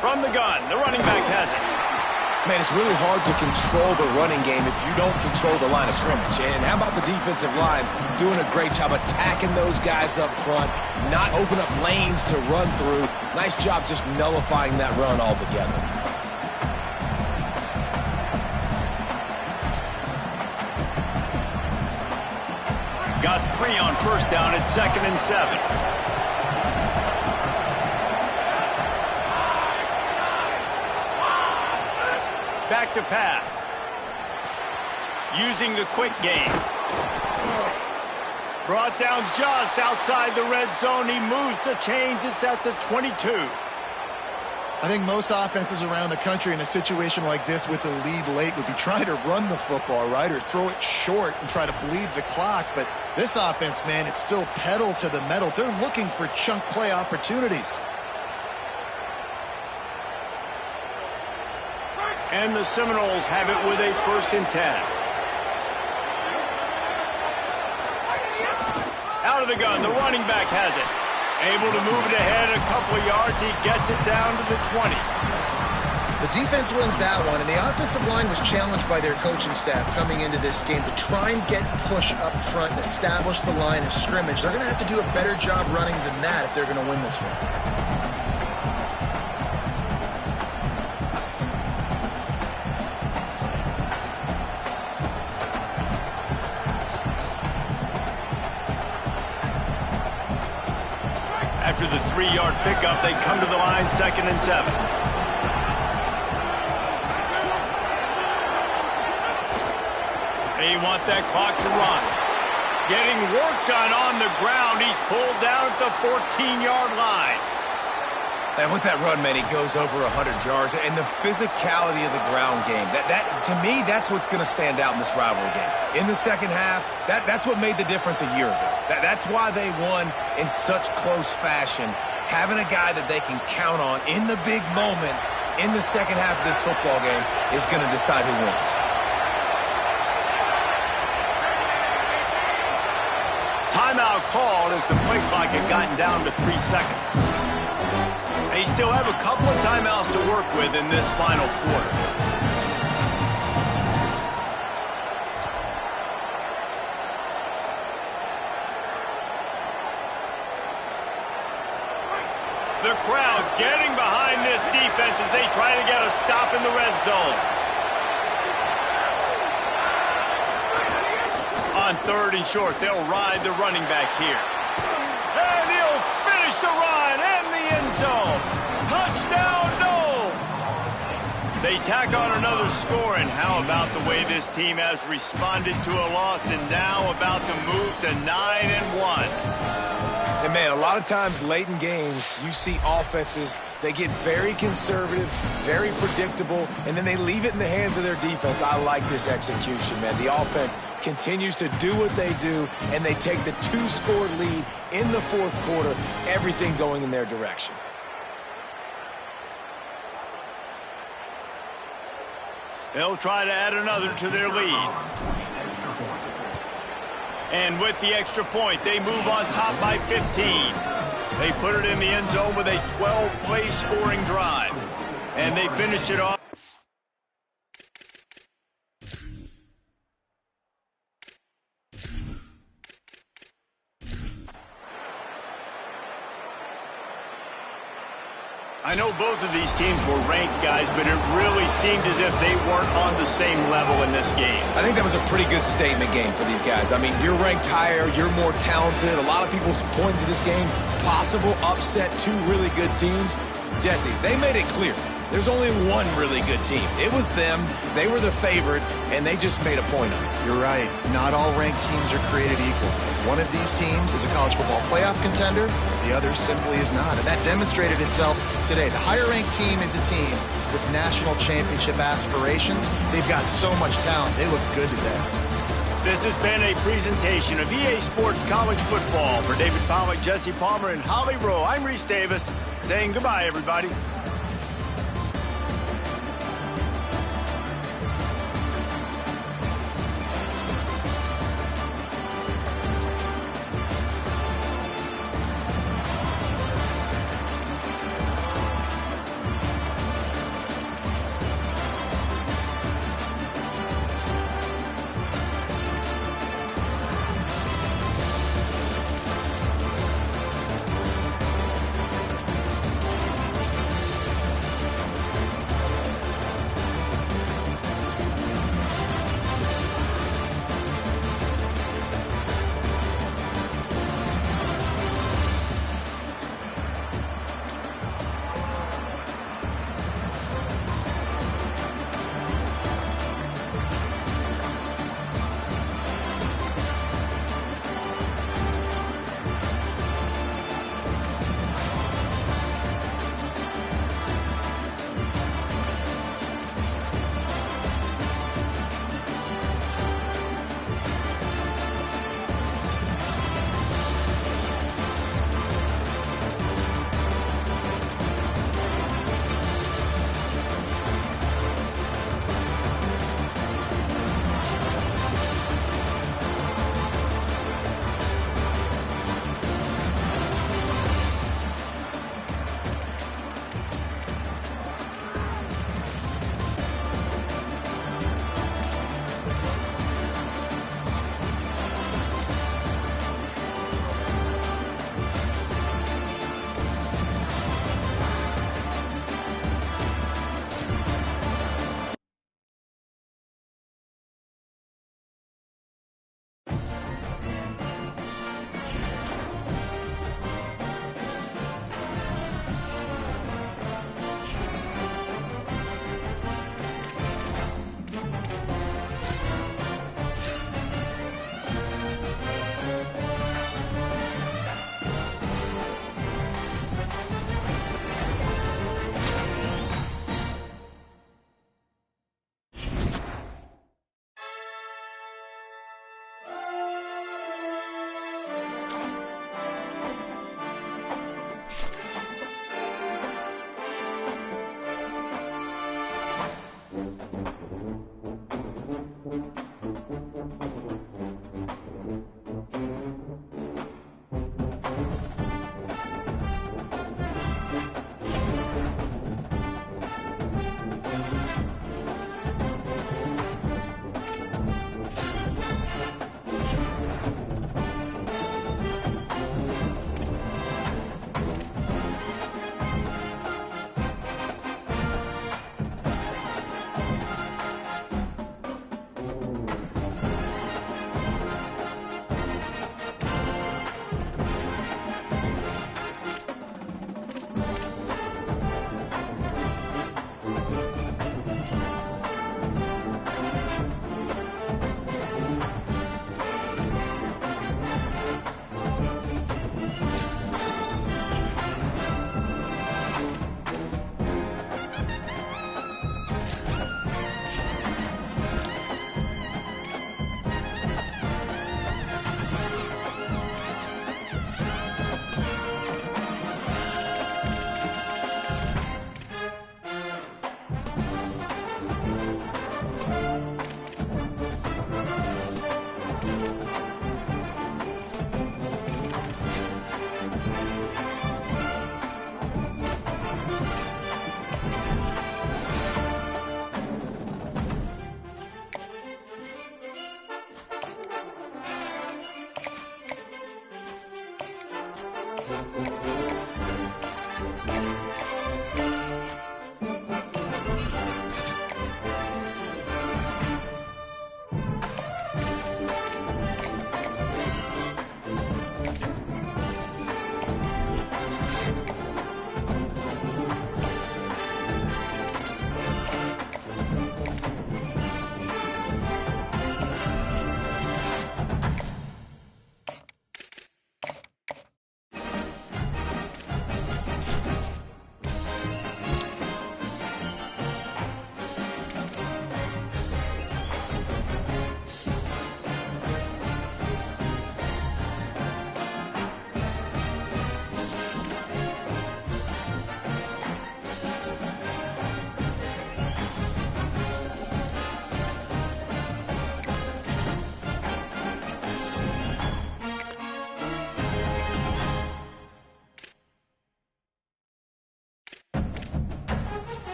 From the gun, the running back has it.
Man, it's really hard to control the running game if you don't control the line of scrimmage. And how about the defensive line doing a great job attacking those guys up front, not open up lanes to run through. Nice job just nullifying that run altogether.
Got 3 on first down at 2nd and 7. Back to pass. Using the quick game. Brought down just outside the red zone. He moves the chains. It's at the 22.
I think most offenses around the country in a situation like this with the lead late would be trying to run the football, right, or throw it short and try to bleed the clock. But this offense, man, it's still pedal to the metal. They're looking for chunk play opportunities.
And the Seminoles have it with a 1st and 10. Out of the gun, the running back has it. Able to move it ahead a couple of yards. He gets it down to the 20.
The defense wins that one, and the offensive line was challenged by their coaching staff coming into this game to try and get push up front and establish the line of scrimmage. They're going to have to do a better job running than that if they're going to win this one.
After the 3-yard pickup, they come to the line, 2nd and 7. They want that clock to run. Getting work done on the ground. He's pulled down at the 14-yard line.
And with that run, man, he goes over 100 yards. And the physicality of the ground game, that to me, that's what's going to stand out in this rivalry game. In the second half, that's what made the difference a year ago. That's why they won in such close fashion. Having a guy that they can count on in the big moments in the second half of this football game is going to decide who wins.
Timeout called as the play clock had gotten down to 3 seconds. They still have a couple of timeouts to work with in this final quarter. The crowd getting behind this defense as they try to get a stop in the red zone. On 3rd and short, they'll ride the running back here. And he'll finish the run in the end zone. Touchdown, Noles! They tack on another score, and how about the way this team has responded to a loss and now about to move to 9-1.
And, man, a lot of times late in games, you see offenses, they get very conservative, very predictable, and then they leave it in the hands of their defense. I like this execution, man. The offense continues to do what they do, and they take the 2-score lead in the 4th quarter, everything going in their direction.
They'll try to add another to their lead. And with the extra point, they move on top by 15. They put it in the end zone with a 12-play scoring drive. And they finish it off. I know both of these teams were ranked, guys, but it really seemed as if they weren't on the same level in this game.
I think that was a pretty good statement game for these guys. I mean, you're ranked higher, you're more talented. A lot of people point to this game, possible upset, 2 really good teams. Jesse, they made it clear. There's only one really good team. It was them. They were the favorite, and they just made a point of it.
You're right. Not all ranked teams are created equal. One of these teams is a college football playoff contender. The other simply is not. And that demonstrated itself today. The higher-ranked team is a team with national championship aspirations. They've got so much talent. They look good today.
This has been a presentation of EA Sports College Football. For David Pollack, Jesse Palmer, and Holly Rowe, I'm Reese Davis, saying goodbye, everybody.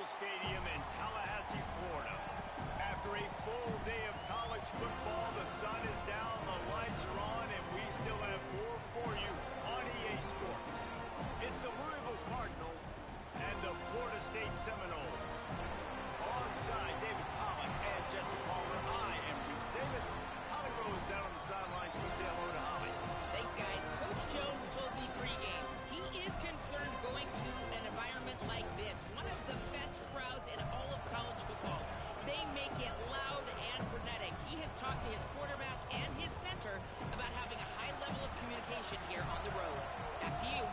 Stadium in Tallahassee, Florida. After a full day of college football, the sun is down, the lights are on, and we still have more for you on EA Sports. It's the Louisville Cardinals and the Florida State Seminoles. Alongside David Pollack and Jesse Palmer, I am Reese Davis. Holly Rose down on the sidelines. We say hello to Holly.
Thanks, guys. Coach Jones told me pregame he is concerned going to an environment like this, one of the best crowds in all of college football. They make it loud and frenetic. He has talked to his quarterback and his center about having a high level of communication here on the road. Back to you.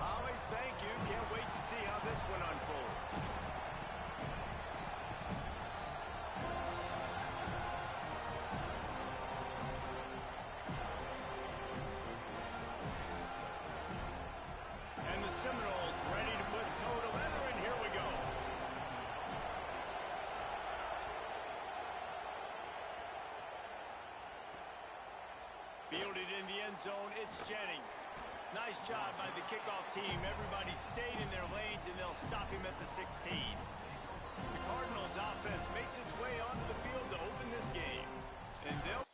Holly, thank you. Can't wait to see how this one unfolds. And the Seminoles ready to put toe to leather, and here we go. Fielded in the end zone, it's Jennings. Nice job by the kickoff team. Everybody stayed in their lanes, and they'll stop him at the 16. The Cardinals offense makes its way onto the field to open this game. And they'll...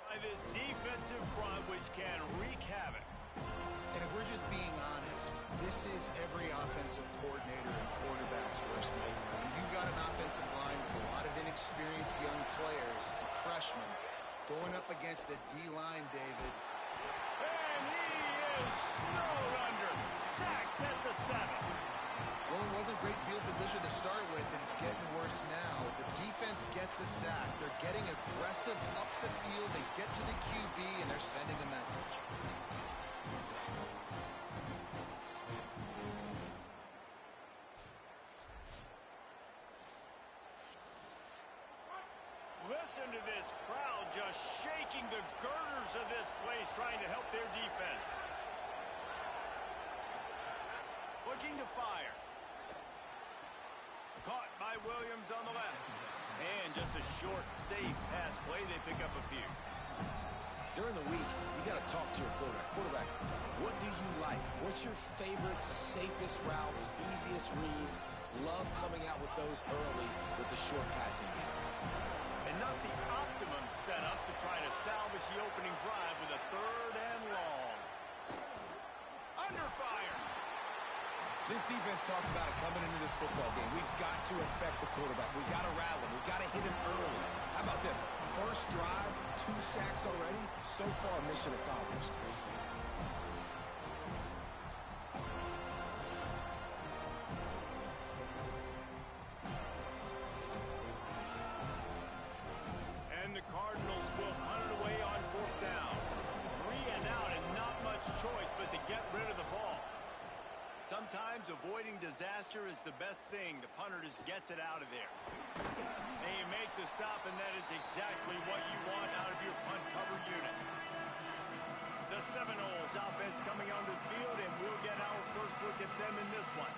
by this defensive front, which can wreak havoc.
And if we're just being honest, this is every offensive coordinator and quarterback's worst nightmare. When you've got an offensive line with a lot of inexperienced young players and freshmen going up against the D-line, David.
And he is snowed under, sacked at the 7.
Well, it wasn't great field position to start with, and it's getting worse now. The defense gets a sack. They're getting aggressive up the field. They get to the QB, and they're sending a message.
Listen to this crowd just shaking the girders of this place, trying to help their defense. Looking to fire. Caught by Williams on the left. And just a short, safe pass play. They pick up a few.
During the week, you got to talk to your quarterback. Quarterback, what do you like? What's your favorite, safest routes, easiest reads? Love coming out with those early with the short passing game.
And not the optimum setup to try to salvage the opening drive with a 3rd and long. Under fire.
This defense talked about it coming into this football game. We've got to affect the quarterback. We've got to rattle him. We've got to hit him early. How about this? First drive, 2 sacks already. So far, mission accomplished.
And the Cardinals will punt it away on 4th down. 3 and out, and not much choice but to get rid of the ball. Sometimes avoiding disaster is the best thing. The punter just gets it out of there. And you make the stop, and that is exactly what you want out of your punt cover unit. The Seminoles offense coming onto the field, and we'll get our first look at them in this one.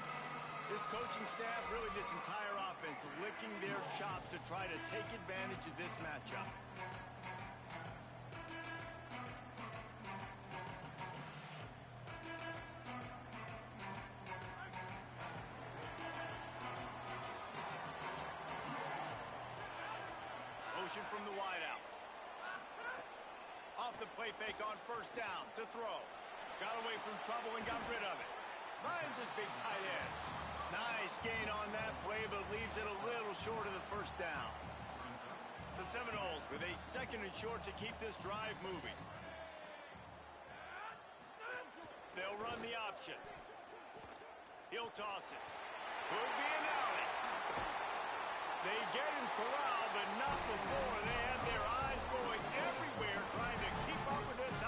This coaching staff, really this entire offense, licking their chops to try to take advantage of this matchup. Motion from the wideout. Off the play fake on 1st down to throw. Got away from trouble and got rid of it. Finds his big tight end. Nice gain on that play, but leaves it a little short of the 1st down. The Seminoles with a 2nd and short to keep this drive moving. They'll run the option. He'll toss it. Could be an outing. They get him corralled, but not before. They had their eyes going everywhere trying to keep up with this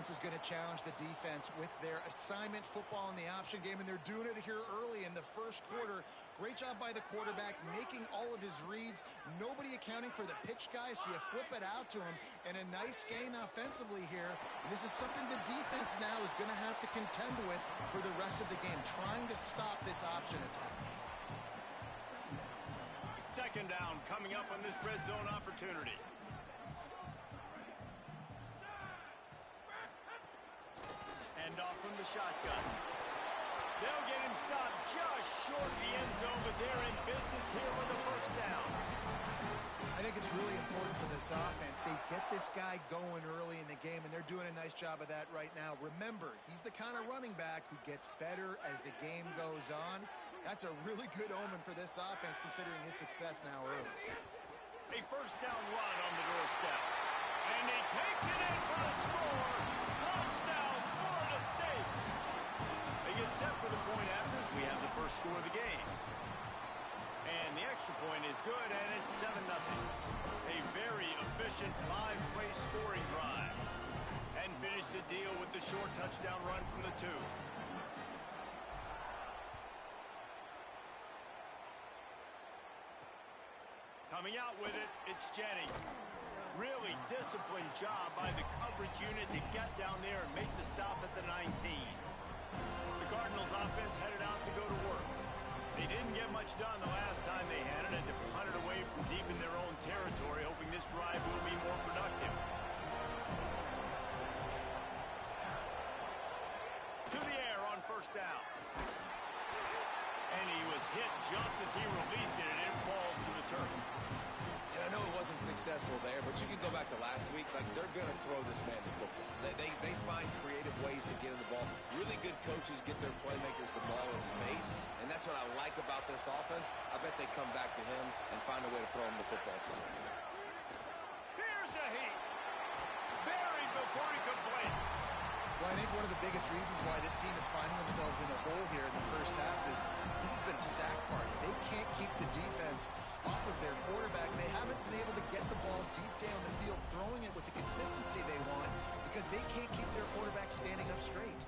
offense is going to challenge the defense with their assignment football in the option game, and they're doing it here early in the first quarter. Great job by the quarterback, making all of his reads. Nobody accounting for the pitch guy, so you flip it out to him, and a nice gain offensively here. And this is something the defense now is going to have to contend with for the rest of the game, trying to stop this option attack.
Second down coming up on this red zone opportunity. Hand off from the shotgun. They'll get him stopped just short of the end zone, but they're in business here with a first down.
I think it's really important for this offense. They get this guy going early in the game, and they're doing a nice job of that right now. Remember, he's the kind of running back who gets better as the game goes on. That's a really good omen for this offense, considering his success now early.
A first down run on the doorstep. And he takes it in for the score. Touchdown, Florida State. They get set for the point after as we have the first score of the game. And the extra point is good, and it's 7-0. A very efficient 5-play scoring drive. And finish the deal with the short touchdown run from the 2. Coming out with it, it's Jennings. Really disciplined job by the coverage unit to get down there and make the stop at the 19. The Cardinals offense headed out to go to work. They didn't get much done the last time they had it, and to punt it away from deep in their own territory, hoping this drive will be more productive. To the air on first down. And he was hit just as he released it, and it falls to the turf.
And I know it wasn't successful there, but you can go back to last week. Like, they're going to throw this man the football. They find creative ways to get in the ball. Really good coaches get their playmakers the ball in space, and that's what I like about this offense. I bet they come back to him and find a way to throw him the football somewhere.
Here's a heat. Buried before he could blink.
Well, I think one of the biggest reasons why this team is finding themselves in a hole here in the first half is this has been a sack party. They can't keep the defense off of their quarterback. They haven't been able to get the ball deep down the field, throwing it with the consistency they want because they can't keep their quarterback standing up straight.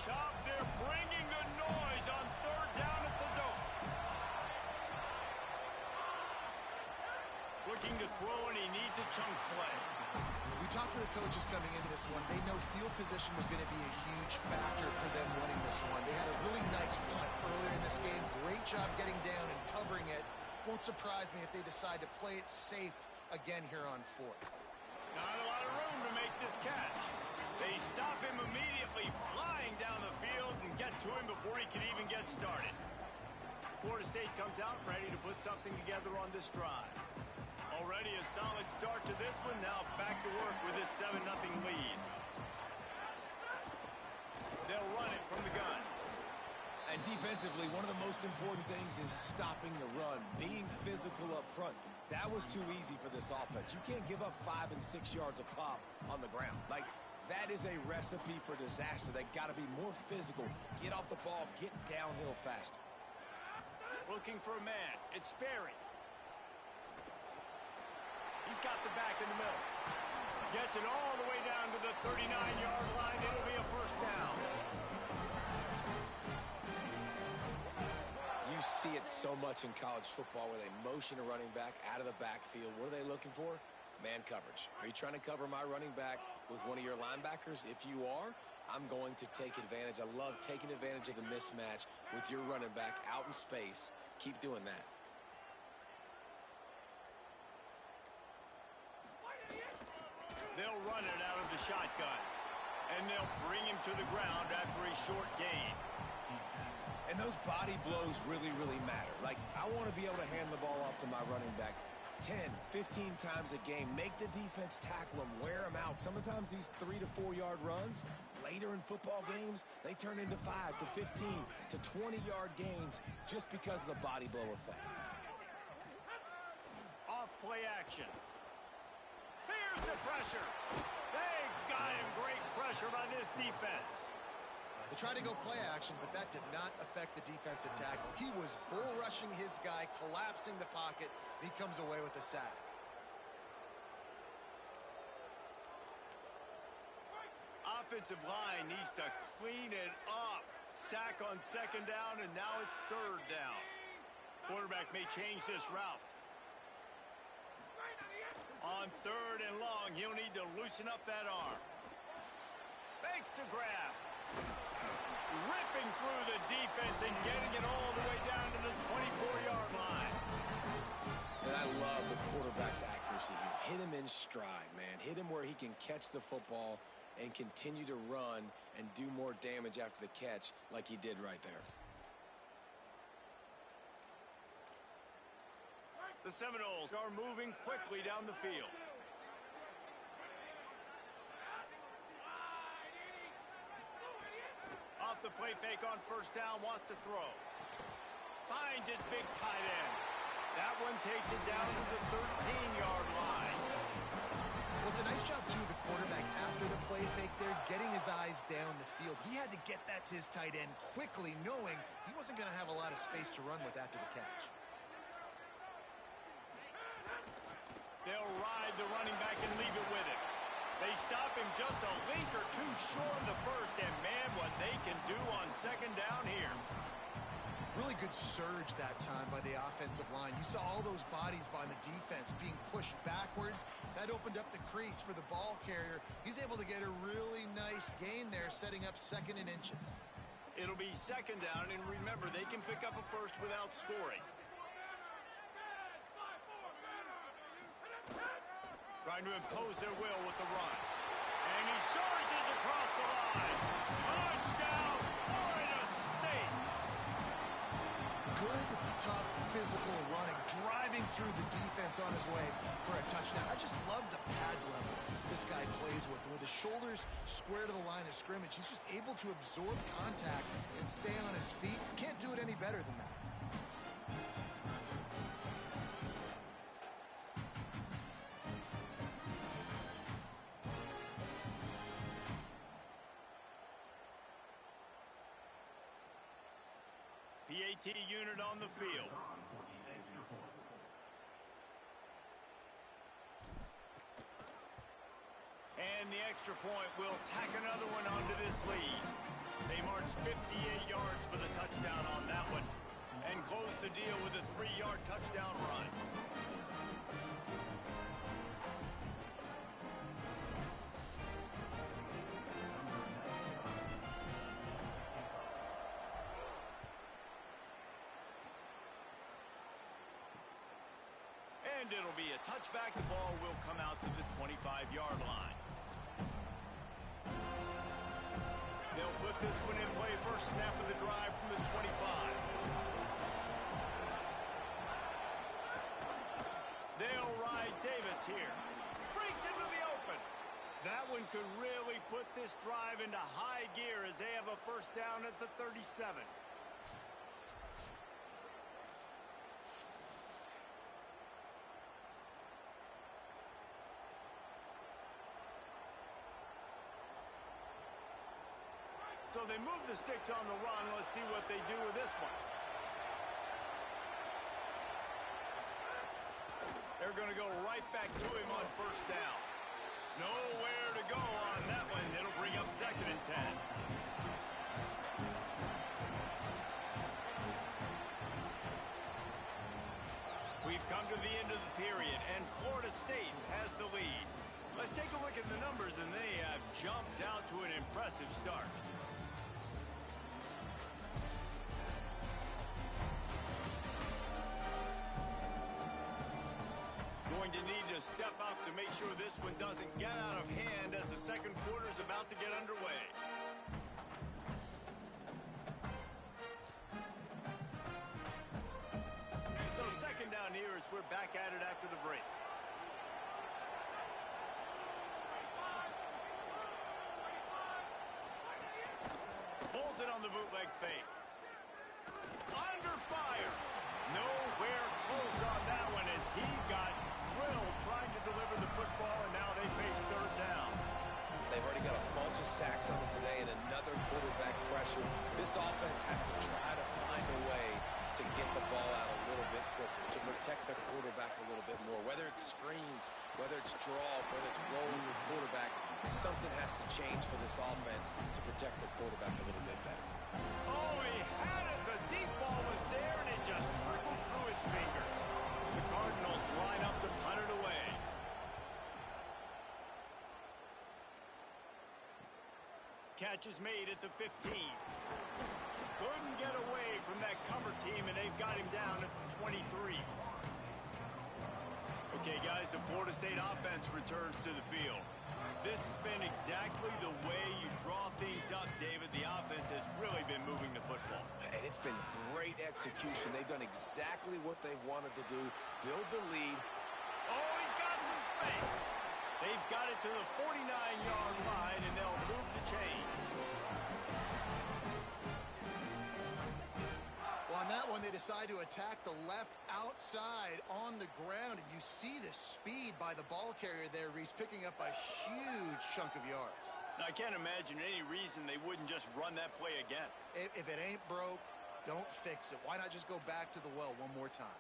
Chop, they're bringing the noise on third down at the Dome. Looking to throw, and he needs a chunk play.
We talked to the coaches coming into this one. They know field position was going to be a huge factor for them winning this one. They had a really nice punt earlier in this game. Great job getting down and covering it. Won't surprise me if they decide to play it safe again here on fourth.
Not a lot of room to make this catch. They stop him immediately, flying down the field and get to him before he can even get started. Florida State comes out ready to put something together on this drive. Already a solid start to this one. Now back to work with this 7-0 lead. They'll run it from the gun.
And defensively, one of the most important things is stopping the run, being physical up front. That was too easy for this offense. You can't give up 5 and 6 yards a pop on the ground. Like, that is a recipe for disaster. They got to be more physical. Get off the ball, get downhill faster.
Looking for a man. It's Sperry. He's got the back in the middle. Gets it all the way down to the 39-yard line. It'll be a first down.
You see it so much in college football where they motion a running back out of the backfield. What are they looking for? Man coverage. Are you trying to cover my running back with one of your linebackers? If you are, I'm going to take advantage. I love taking advantage of the mismatch with your running back out in space. Keep doing that.
They'll run it out of the shotgun. And they'll bring him to the ground after a short gain.
And those body blows really, really matter. Like, I want to be able to hand the ball off to my running back 10, 15 times a game. Make the defense tackle them, wear them out. Sometimes these 3 to 4 yard runs, later in football games, they turn into 5 to 15 to 20 yard gains just because of the body blow effect.
Off play action. Here's the pressure. They got him. Great pressure by this defense.
They tried to go play action, but that did not affect the defensive tackle. He was bull rushing his guy, collapsing the pocket, and he comes away with a sack.
Offensive line needs to clean it up. Sack on second down, and now it's third down. Quarterback may change this route. On third and long, he'll need to loosen up that arm. Fakes to grab. Ripping through the defense and getting it all the way down to the 24-yard line.
And I love the quarterback's accuracy here. Hit him in stride, man. Hit him where he can catch the football and continue to run and do more damage after the catch like he did right there.
The Seminoles are moving quickly down the field. Off the play fake on first down, wants to throw. Finds his big tight end. That one takes it down to the 13-yard line.
Well, it's a nice job, too, the quarterback, after the play fake there, getting his eyes down the field. He had to get that to his tight end quickly, knowing he wasn't going to have a lot of space to run with after the catch.
They'll ride the running back and leave it with him. They stop him just a link or two short of the first, and man, what they can do on second down here.
Really good surge that time by the offensive line. You saw all those bodies by the defense being pushed backwards. That opened up the crease for the ball carrier. He's able to get a really nice gain there, setting up second and inches.
It'll be second down, and remember, they can pick up a first without scoring. Trying to impose their will with the run. And he charges across the line. Touchdown, Florida State.
Good, tough, physical running, driving through the defense on his way for a touchdown. I just love the pad level this guy plays with his shoulders square to the line of scrimmage. He's just able to absorb contact and stay on his feet. Can't do it any better than that.
PAT unit on the field. And the extra point will tack another one onto this lead. They march 58 yards for the touchdown on that one and close the deal with a 3-yard touchdown run. And it'll be a touchback. The ball will come out to the 25-yard line. They'll put this one in play. First snap of the drive from the 25. They'll ride Davis here. Breaks into the open. That one could really put this drive into high gear as they have a first down at the 37. So they move the sticks on the run. Let's see what they do with this one. They're going to go right back to him on first down. Nowhere to go on that one. It'll bring up second and 10. We've come to the end of the period, and Florida State has the lead. Let's take a look at the numbers, and they have jumped out to an impressive start. Going to need to step up to make sure this one doesn't get out of hand as the second quarter is about to get underway. So second down here as we're back at it after the break. Pulls it on the bootleg fake. Under fire. Nowhere close on that one as he got drilled trying to deliver the football, and now they
protect their quarterback a little bit more. Whether it's screens, whether it's draws, whether it's rolling your quarterback, something has to change for this offense to protect their quarterback a little bit better.
Oh, he had it. The deep ball was there, and it just trickled through his fingers. The Cardinals line up to punt it away. Catch is made at the 15. Couldn't get away from that cover team, and they've got him down at the 23. Okay, guys, the Florida State offense returns to the field. This has been exactly the way you draw things up, David. The offense has really been moving the football.
And it's been great execution. They've done exactly what they've wanted to do, build the lead.
Oh, he's got some space. They've got it to the 49-yard line, and they'll move the chains.
Well, on that one, they decide to attack the left outside on the ground, and you see the speed by the ball carrier there, Reese, picking up a huge chunk of yards.
Now, I can't imagine any reason they wouldn't just run that play again.
If it ain't broke, don't fix it. Why not just go back to the well one more time?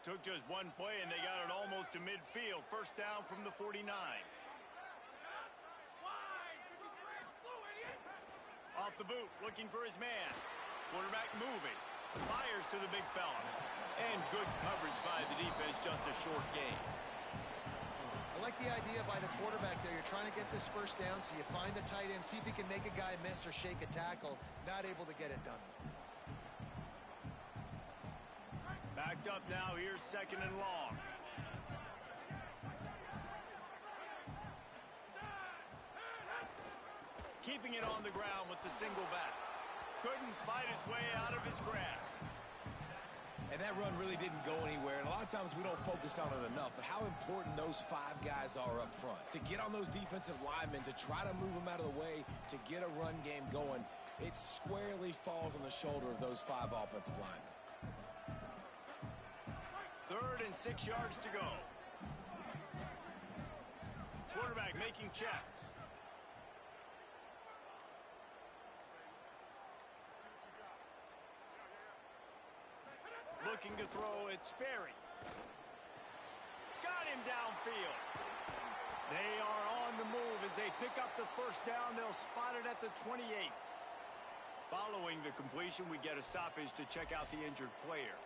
Took just one play, and they got it almost to midfield. First down from the 49. Off the boot, looking for his man. Quarterback moving. Fires to the big fella. And good coverage by the defense, just a short gain.
I like the idea by the quarterback there. You're trying to get this first down, so you find the tight end, see if he can make a guy miss or shake a tackle. Not able to get it done.
Backed up now, here's second and long. Keeping it on the ground with the single back. Couldn't fight his way out of his grasp.
And that run really didn't go anywhere. And a lot of times we don't focus on it enough, but how important those five guys are up front. To get on those defensive linemen, to try to move them out of the way, to get a run game going, it squarely falls on the shoulder of those five offensive linemen.
3rd and 6 yards to go. Quarterback making checks. Looking to throw, it's Sperry. Got him downfield. They are on the move as they pick up the first down. They'll spot it at the 28. Following the completion, we get a stoppage to check out the injured player.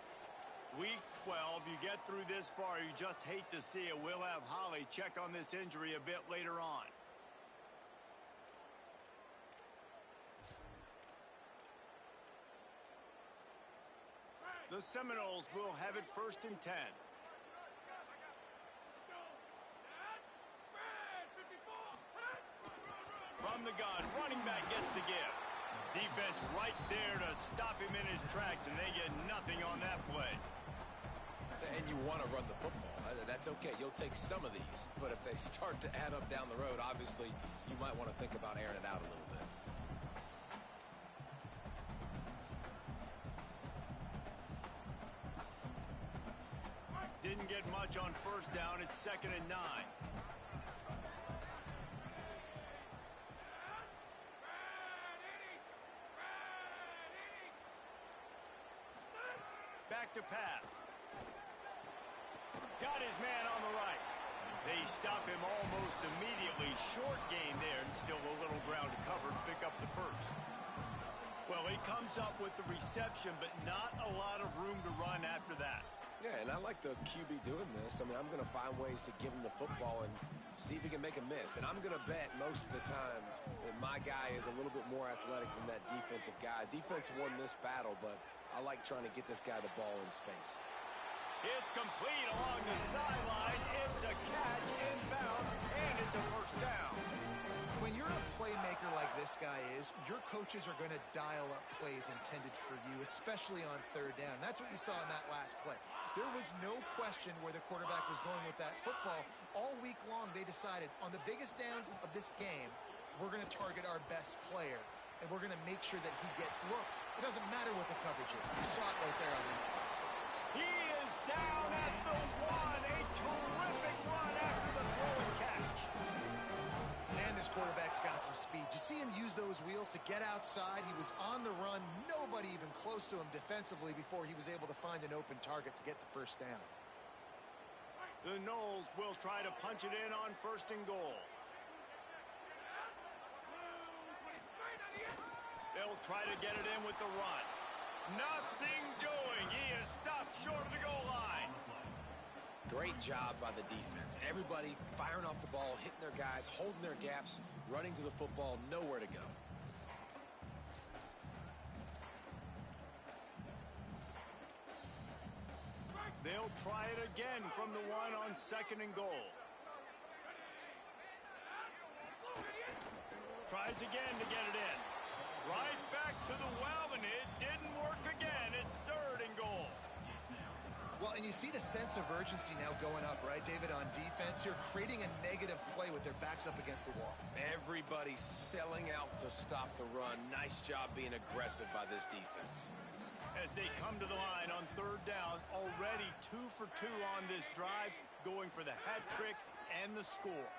Week 12, you get through this far, you just hate to see it. We'll have Holly check on this injury a bit later on. The Seminoles will have it 1st and 10. From the gun, running back gets the give. Defense right there to stop him in his tracks, and they get nothing on that play.
And you want to run the football. That's okay. You'll take some of these. But if they start to add up down the road, obviously, you might want to think about airing it out a little bit.
Didn't get much on first down. It's 2nd and 9. Back to pass. Got his man on the right. They stop him almost immediately. Short gain there, and still a little ground to cover to pick up the first. Well, he comes up with the reception, but not a lot of room to run after that.
Yeah, and I like the QB doing this. I mean, I'm going to find ways to give him the football and see if he can make a miss. And I'm going to bet most of the time that my guy is a little bit more athletic than that defensive guy. Defense won this battle, but I like trying to get this guy the ball in space.
It's complete along the sidelines. It's a catch, inbounds, and it's a first down.
When you're a playmaker like this guy is, your coaches are going to dial up plays intended for you, especially on 3rd down. That's what you saw in that last play. There was no question where the quarterback was going with that football. All week long, they decided on the biggest downs of this game, we're going to target our best player, and we're going to make sure that he gets looks. It doesn't matter what the coverage is. You saw it right there on the
He is down at the 1. A terrific run after the throw and catch.
And this quarterback's got some speed. You see him use those wheels to get outside. He was on the run. Nobody even close to him defensively before he was able to find an open target to get the first down.
The Noles will try to punch it in on 1st and goal. They'll try to get it in with the run. Nothing doing. He is stopped short of the goal line.
Great job by the defense. Everybody firing off the ball, hitting their guys, holding their gaps, running to the football, nowhere to go.
They'll try it again from the 1 on 2nd and goal. Tries again to get it in. Right back to the well, and it didn't work again. It's 3rd and goal.
Well, and you see the sense of urgency now going up, right, David, on defense here, creating a negative play with their backs up against the wall.
Everybody's selling out to stop the run. Nice job being aggressive by this defense.
As they come to the line on 3rd down, already 2 for 2 on this drive, going for the hat trick and the score.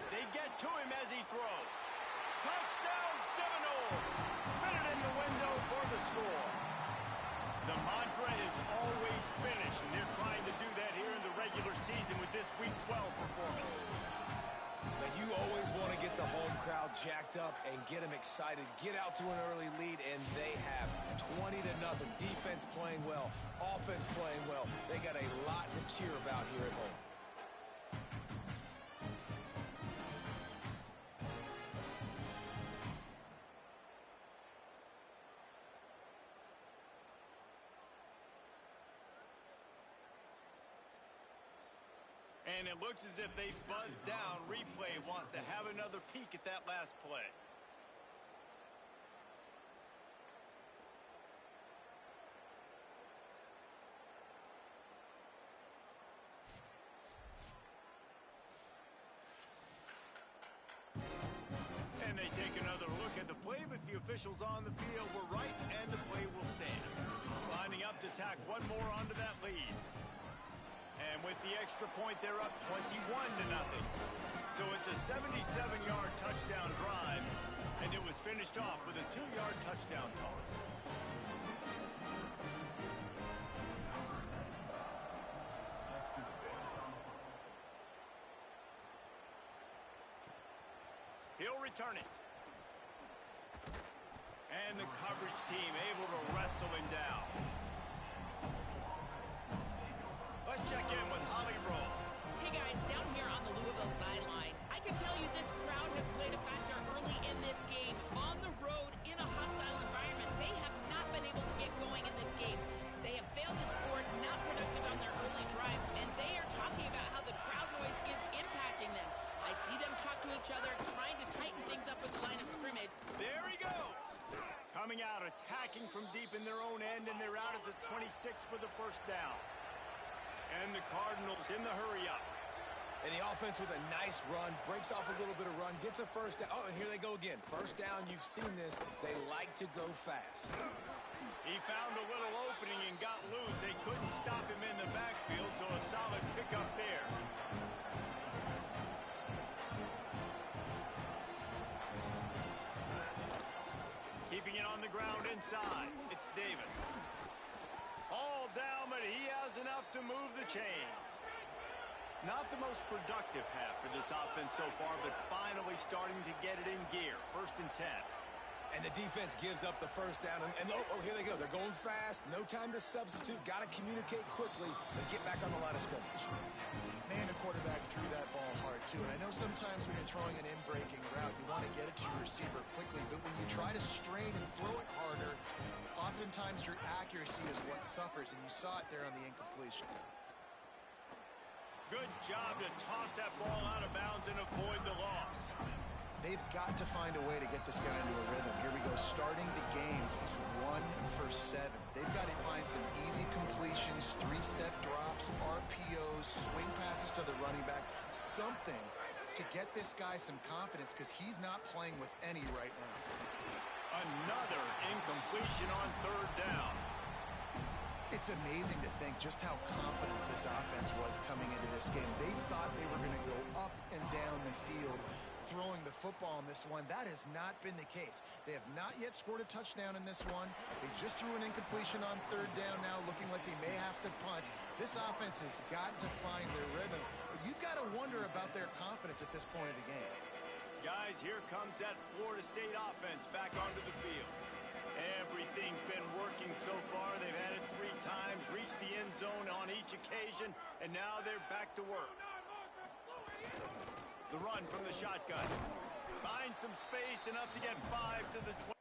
They get to him as he throws. Touchdown Seminoles! Fit it in the window for the score. The mantra is always finish, and they're trying to do that here in the regular season with this Week 12 performance.
Now, you always want to get the home crowd jacked up and get them excited, get out to an early lead, and they have 20-0. Defense playing well, offense playing well. They got a lot to cheer about here at home.
And it looks as if they buzzed down. Replay wants to have another peek at that last play. And they take another look at the play, but the officials on the field were right, and the play will stand. Lining up to tack one more onto that lead. And with the extra point, they're up 21-0. So it's a 77-yard touchdown drive, and it was finished off with a 2-yard touchdown toss. He'll return it. And the coverage team able to wrestle him down. Let's check in with Holly Rowe.
Hey guys, down here on the Louisville sideline, I can tell you this crowd has played a factor early in this game. On the road, in a hostile environment, they have not been able to get going in this game. They have failed to score, not productive on their early drives, and they are talking about how the crowd noise is impacting them. I see them talk to each other, trying to tighten things up at the line of scrimmage.
There he goes! Coming out, attacking from deep in their own end, and they're out at the 26 for the first down. And the Cardinals in the hurry-up.
And the offense with a nice run, breaks off a little bit of run, gets a first down. Oh, and here they go again. First down, you've seen this. They like to go fast.
He found a little opening and got loose. They couldn't stop him in the backfield, so a solid pickup there. Keeping it on the ground inside. It's Davis. All down, but he has enough to move the chains. Not the most productive half for this offense so far, but finally starting to get it in gear. 1st and 10.
And the defense gives up the first down. And oh, here they go. They're going fast. No time to substitute. Got to communicate quickly and get back on the line of scrimmage.
Man, the quarterback threw that ball hard, too. And I know sometimes when you're throwing an in-breaking route, you want to get it to your receiver quickly. But when you try to strain and throw it harder, oftentimes your accuracy is what suffers. And you saw it there on the incompletion.
Good job to toss that ball out of bounds and avoid the loss.
They've got to find a way to get this guy into a rhythm. Here we go, starting the game. He's 1 for 7. They've got to find some easy completions, 3-step drops, RPOs, swing passes to the running back, something to get this guy some confidence because he's not playing with any right now.
Another incompletion on 3rd down.
It's amazing to think just how confident this offense was coming into this game. They thought they were going to go up and down the field throwing the football in this one. That has not been the case. They have not yet scored a touchdown in this one. They just threw an incompletion on third down now, looking like they may have to punt. This offense has got to find their rhythm. But you've got to wonder about their confidence at this point of the game.
Guys, here comes that Florida State offense back onto the field. Everything's been working so far. They've had it 3 times, reached the end zone on each occasion, and now they're back to work. The run from the shotgun. Finds some space, enough to get 5 to the 20.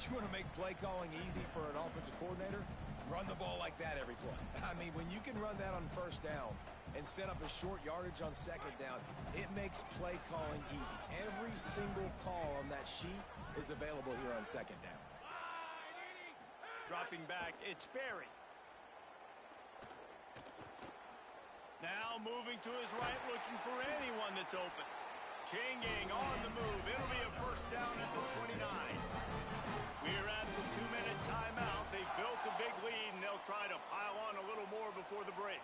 You want to make play calling easy for an offensive coordinator? Run the ball like that every play. I mean, when you can run that on first down and set up a short yardage on second down, it makes play calling easy. Every single call on that sheet is available here on second down.
Dropping back, it's Berry. Now moving to his right, looking for anyone that's open. Changing on the move. It'll be a first down at the 29. We're at the 2-minute timeout. They've built a big lead, and they'll try to pile on a little more before the break.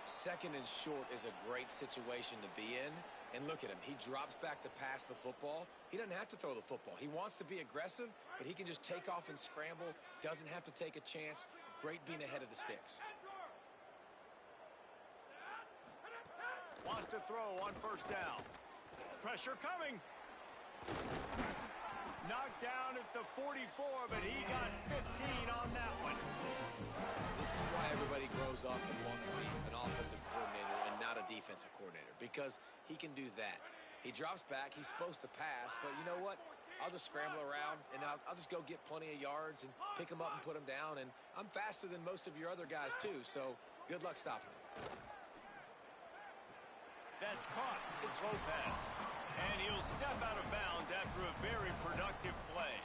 Second and short is a great situation to be in. And look at him. He drops back to pass the football. He doesn't have to throw the football. He wants to be aggressive, but he can just take off and scramble. Doesn't have to take a chance. Great being ahead of the sticks.
Wants to throw on first down. Pressure coming. Knocked down at the 44, but he got 15 on that one.
This is why everybody grows up and wants to be an offensive coordinator and not a defensive coordinator, because he can do that. He drops back. He's supposed to pass, but you know what? I'll just scramble around, and I'll just go get plenty of yards and pick him up and put him down. And I'm faster than most of your other guys, too, so good luck stopping him.
That's caught. It's Lopez. And he'll step out of bounds after a very productive play.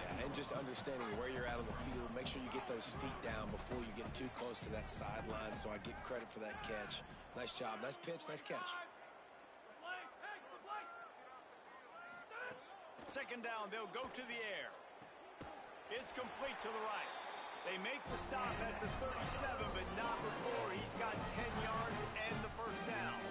Yeah, and just understanding where you're at on the field, make sure you get those feet down before you get too close to that sideline, so I get credit for that catch. Nice job. Nice pitch. Nice catch.
Second down, they'll go to the air. It's complete to the right. They make the stop at the 37, but not before he's got 10 yards and the first down.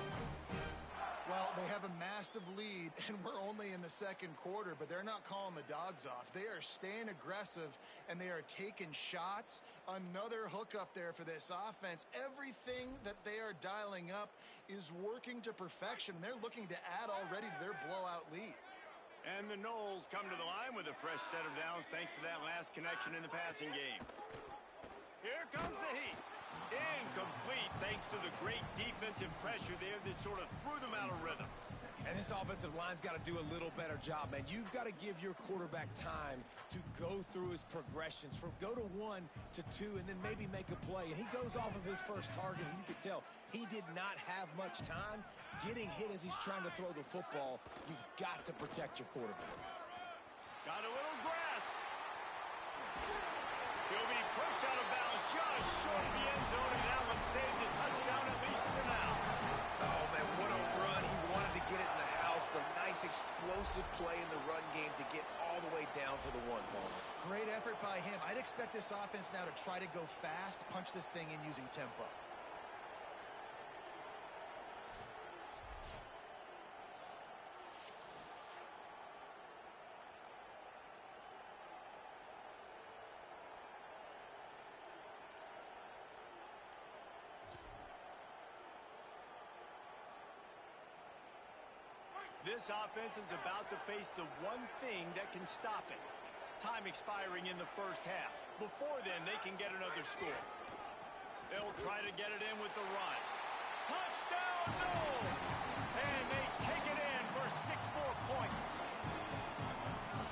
Well, they have a massive lead, and we're only in the second quarter, but they're not calling the dogs off. They are staying aggressive, and they are taking shots. Another hook up there for this offense. Everything that they are dialing up is working to perfection. They're looking to add already to their blowout lead.
And the Noles come to the line with a fresh set of downs thanks to that last connection in the passing game. Here comes the heat. Incomplete thanks to the great defensive pressure there that sort of threw them out of rhythm.
And this offensive line's got to do a little better job, man. You've got to give your quarterback time to go through his progressions, from go to 1 to 2, and then maybe make a play. And he goes off of his first target, and you can tell he did not have much time getting hit as he's trying to throw the football. You've got to protect your quarterback.
Got a little grass. He'll be pushed out of bounds just short of the end zone, and that one saved a touchdown at least for now.
Oh, man, what a run. He wanted to get it in the house, but nice explosive play in the run game to get all the way down to the 1, Paul.
Great effort by him. I'd expect this offense now to try to go fast, punch this thing in using tempo.
This offense is about to face the one thing that can stop it. Time expiring in the first half. Before then, they can get another score. They'll try to get it in with the run. Touchdown, Noles! And they take it in for 6 more points.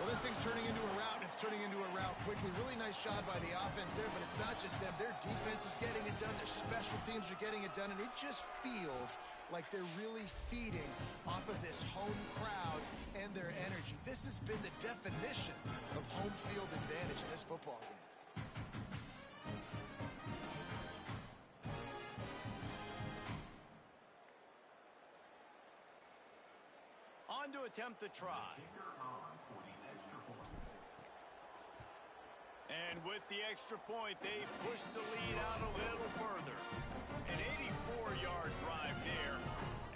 Well, this thing's turning into a rout, and it's turning into a rout quickly. Really nice job by the offense there, but it's not just them. Their defense is getting it done. Their special teams are getting it done, and it just feels like they're really feeding off of this home crowd and their energy. This has been the definition of home field advantage in this football game.
on to attempt the try. And with the extra point, they push the lead out a little further. An 84-yard drive there,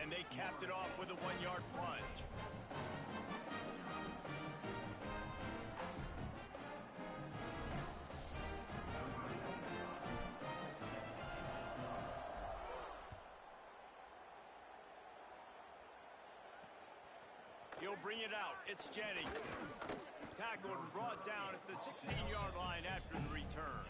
and they capped it off with a 1-yard plunge. He'll bring it out. It's Jennings. Tackled and brought down at the 16-yard line after the return.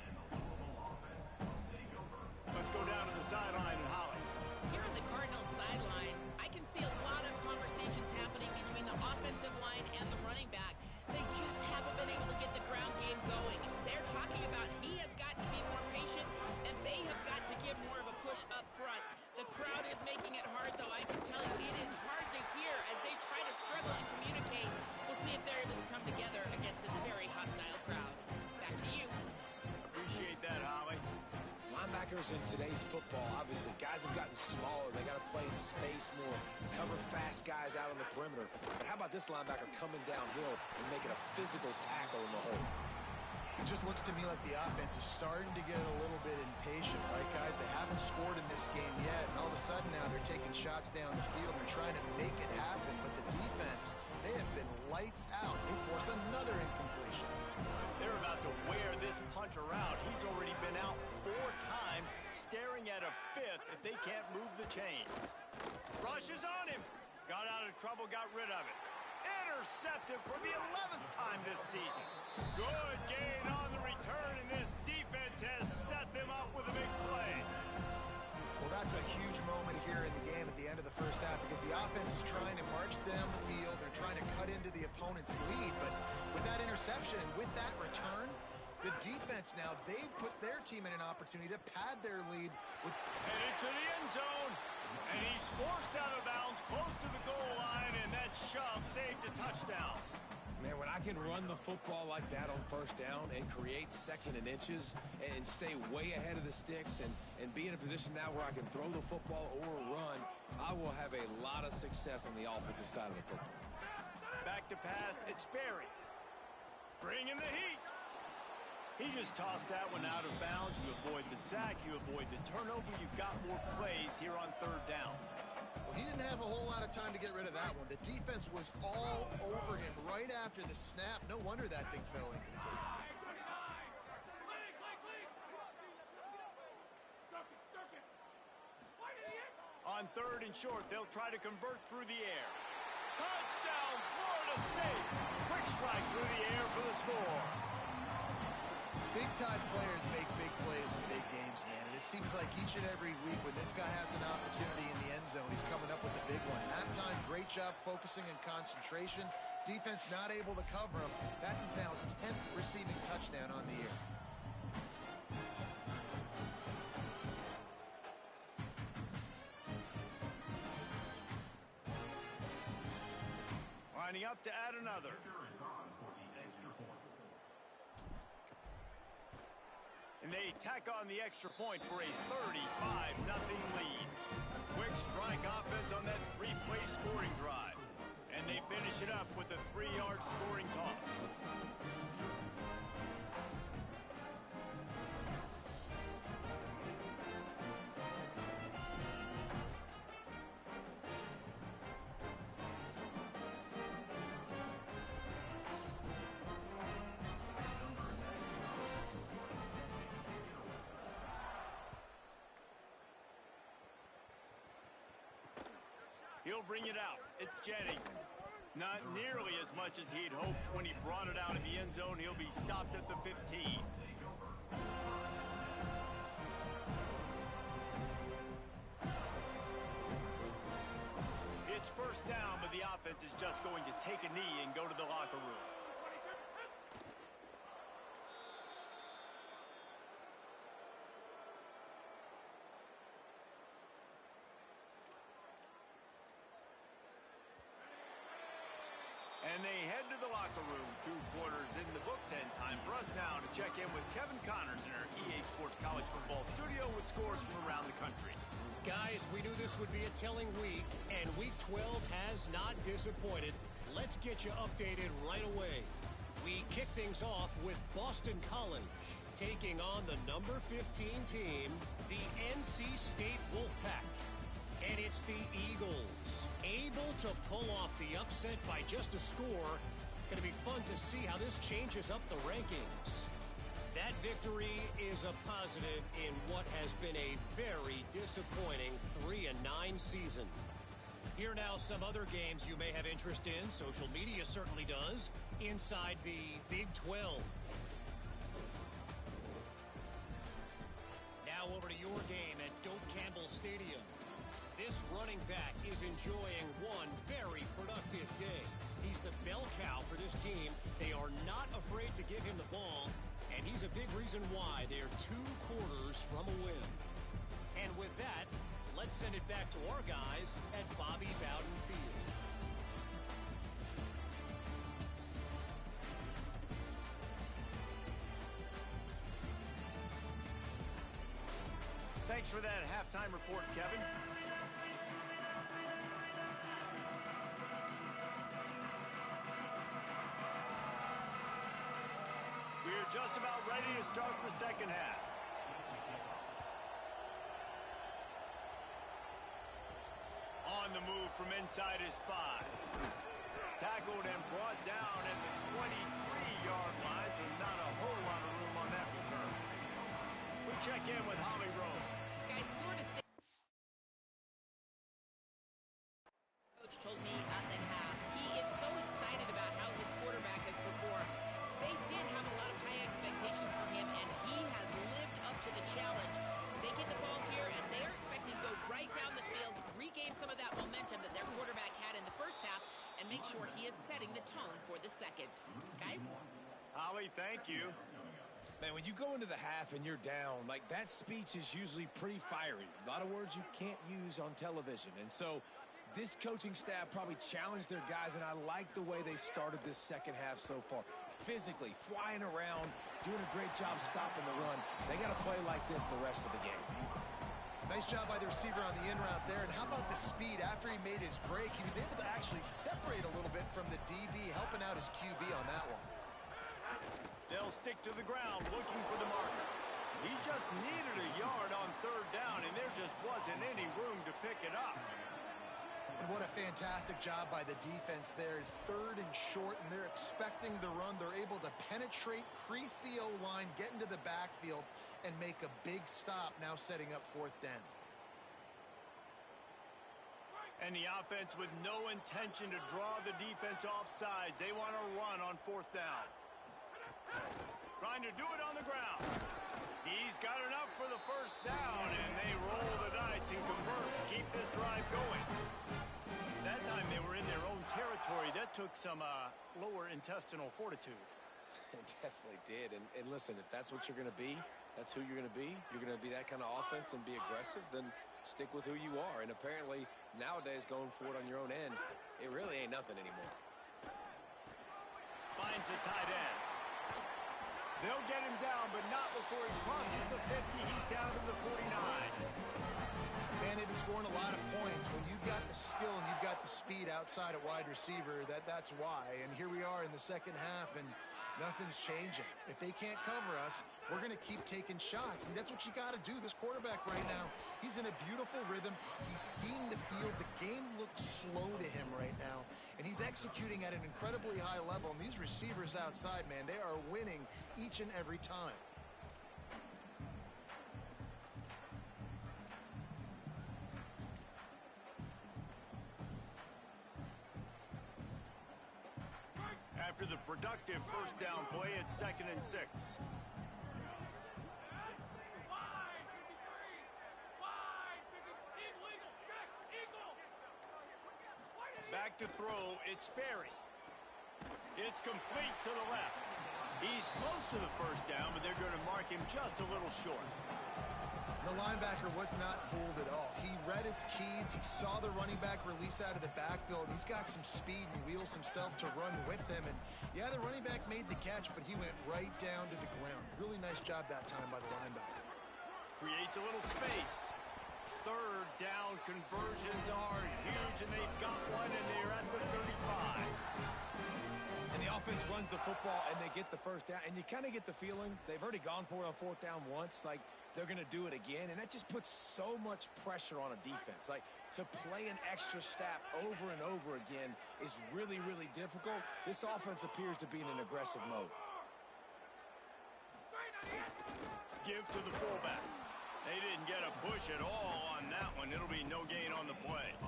Let's go down to the sideline and Holly.
Here on the Cardinals sideline, I can see a lot of conversations happening between the offensive line and the running back. They just haven't been able to get the ground game going. They're talking about he has got to be more patient, and they have got to give more of a push up front. The crowd is making it hard, though. I can tell you it is hard to hear as they try to struggle and communicate. We'll see if they're able to come together against this very hostile crowd. Back to you.
Appreciate that, Holly.
Linebackers in today's football, obviously, guys have gotten smaller. They got to play in space more, cover fast guys out on the perimeter. But how about this linebacker coming downhill and making a physical tackle in the hole?
It just looks to me like the offense is starting to get a little bit impatient, right, guys? They haven't scored in this game yet, and all of a sudden now they're taking shots down the field and trying to make it happen. But the defense, they have been lights out. They force another incompletion.
They're about to wear this punter out. He's already been out 4 times, staring at a 5th if they can't move the chains. Rushes on him. Got out of trouble, got rid of it. Intercepted for the 11th time this season. Good gain on the return, and this defense has set them up with a big play.
Well, that's a huge moment here in the game at the end of the first half because the offense is trying to march down the field. They're trying to cut into the opponent's lead, but with that interception and with that return, the defense now, they've put their team in an opportunity to pad their lead.
Headed to the end zone, and he's forced out of bounds close to the goal line, and that shove saved a touchdown.
Man, when I can run the football like that on first down and create 2nd and inches and stay way ahead of the sticks and be in a position now where I can throw the football or run, I will have a lot of success on the offensive side of the football.
Back to pass, it's Berry. Bringing the heat. He just tossed that one out of bounds. You avoid the sack, you avoid the turnover. You've got more plays here on 3rd down.
Well, he didn't have a whole lot of time to get rid of that one. The defense was all over him right after the snap. No wonder that thing fell incomplete.
On 3rd and short, they'll try to convert through the air. Touchdown, Florida State! Quick strike through the air for the score.
Big-time players make big plays in big games, man. And it seems like each and every week when this guy has an opportunity in the end zone, he's coming up with a big one. That time, great job focusing and concentration. Defense not able to cover him. That's his now 10th receiving touchdown on the year.
Lining up to add another. And they tack on the extra point for a 35-0 lead. Quick strike offense on that 3-play scoring drive. And they finish it up with a 3-yard scoring toss. He'll bring it out. It's Jennings. Not nearly as much as he'd hoped when he brought it out of the end zone. He'll be stopped at the 15. It's first down, but the offense is just going to take a knee and go to the locker room. And they head to the locker room. 2 quarters in the books, and time for us now to check in with Kevin Connors in our EA Sports College Football studio with scores from around the country.
Guys, we knew this would be a telling week, and Week 12 has not disappointed. Let's get you updated right away. We kick things off with Boston College, taking on the number 15 team, the NC State Wolfpack. And it's the Eagles, able to pull off the upset by just a score. Going to be fun to see how this changes up the rankings. That victory is a positive in what has been a very disappointing 3-9 season. Here now some other games you may have interest in. Social media certainly does. Inside the Big 12. Now over to your game at Doak Campbell Stadium. This running back is enjoying one very productive day. He's the bell cow for this team. They are not afraid to give him the ball, and he's a big reason why they're 2 quarters from a win. And with that, let's send it back to our guys at Bobby Bowden Field.
Thanks for that halftime report, Kevin. We're just about ready to start the second half. On the move from inside his 5. Tackled and brought down at the 23-yard line, so not a whole lot of room on that return. We check in with Holly Rowe.
Guys, Florida State coach told me at the half he is so excited about how his quarterback has performed. They did have a lot of high expectations for him, and he has lived up to the challenge. They get the ball here, and they are expecting to go right down the field, regain some of that momentum that their quarterback had in the first half, and make sure he is setting the tone for the second. Guys?
Holly, thank you.
Man, when you go into the half and you're down, like that speech is usually pretty fiery. A lot of words you can't use on television. And so this coaching staff probably challenged their guys, and I like the way they started this second half so far. Physically, flying around, doing a great job stopping the run. They got to play like this the rest of the game.
Nice job by the receiver on the in route there. And how about the speed? After he made his break, he was able to actually separate a little bit from the DB, helping out his QB on that one.
They'll stick to the ground looking for the marker. He just needed a yard on third down, and there just wasn't any room to pick it up.
And what a fantastic job by the defense there. 3rd and short, and they're expecting the run. They're able to penetrate, crease the O-line, get into the backfield, and make a big stop, now setting up 4th down.
And the offense with no intention to draw the defense off sides. They want to run on 4th down. Trying to do it on the ground. He's got enough for the first down, and they roll the dice and convert to keep this drive going. That time they were in their own territory. That took some lower intestinal fortitude.
It definitely did. And listen, if that's what you're going to be, that's who you're going to be. You're going to be that kind of offense and be aggressive, then stick with who you are. And apparently nowadays going for it on your own end, it really ain't nothing anymore.
Finds the tight end. They'll get him down, but not before he crosses the 50. He's down to the 49.
Man, they've been scoring a lot of points. When you've got the skill and you've got the speed outside at wide receiver, that's why. And here we are in the second half, and nothing's changing. If they can't cover us, we're going to keep taking shots, and that's what you got to do. This quarterback right now, he's in a beautiful rhythm. He's seeing the field. The game looks slow to him right now, and he's executing at an incredibly high level. And these receivers outside, man, they are winning each and every time.
After the productive first down play, it's 2nd and 6. Back to throw, it's Sperry. It's complete to the left. He's close to the first down, but they're going to mark him just a little short.
The linebacker was not fooled at all. He read his keys. He saw the running back release out of the backfield. He's got some speed and wheels himself to run with him. And, yeah, the running back made the catch, but he went right down to the ground. Really nice job that time by the linebacker.
Creates a little space. third down conversions are huge, and they've got one, and they're at the 35.
And the offense runs the football, and they get the first down. And you kind of get the feeling they've already gone for it on fourth down once. Like, they're going to do it again. And that just puts so much pressure on a defense. Like, to play an extra snap over and over again is really, really difficult. This offense appears to be in an aggressive mode.
Give to the fullback. They didn't get a push at all on that one. It'll be no gain on the play.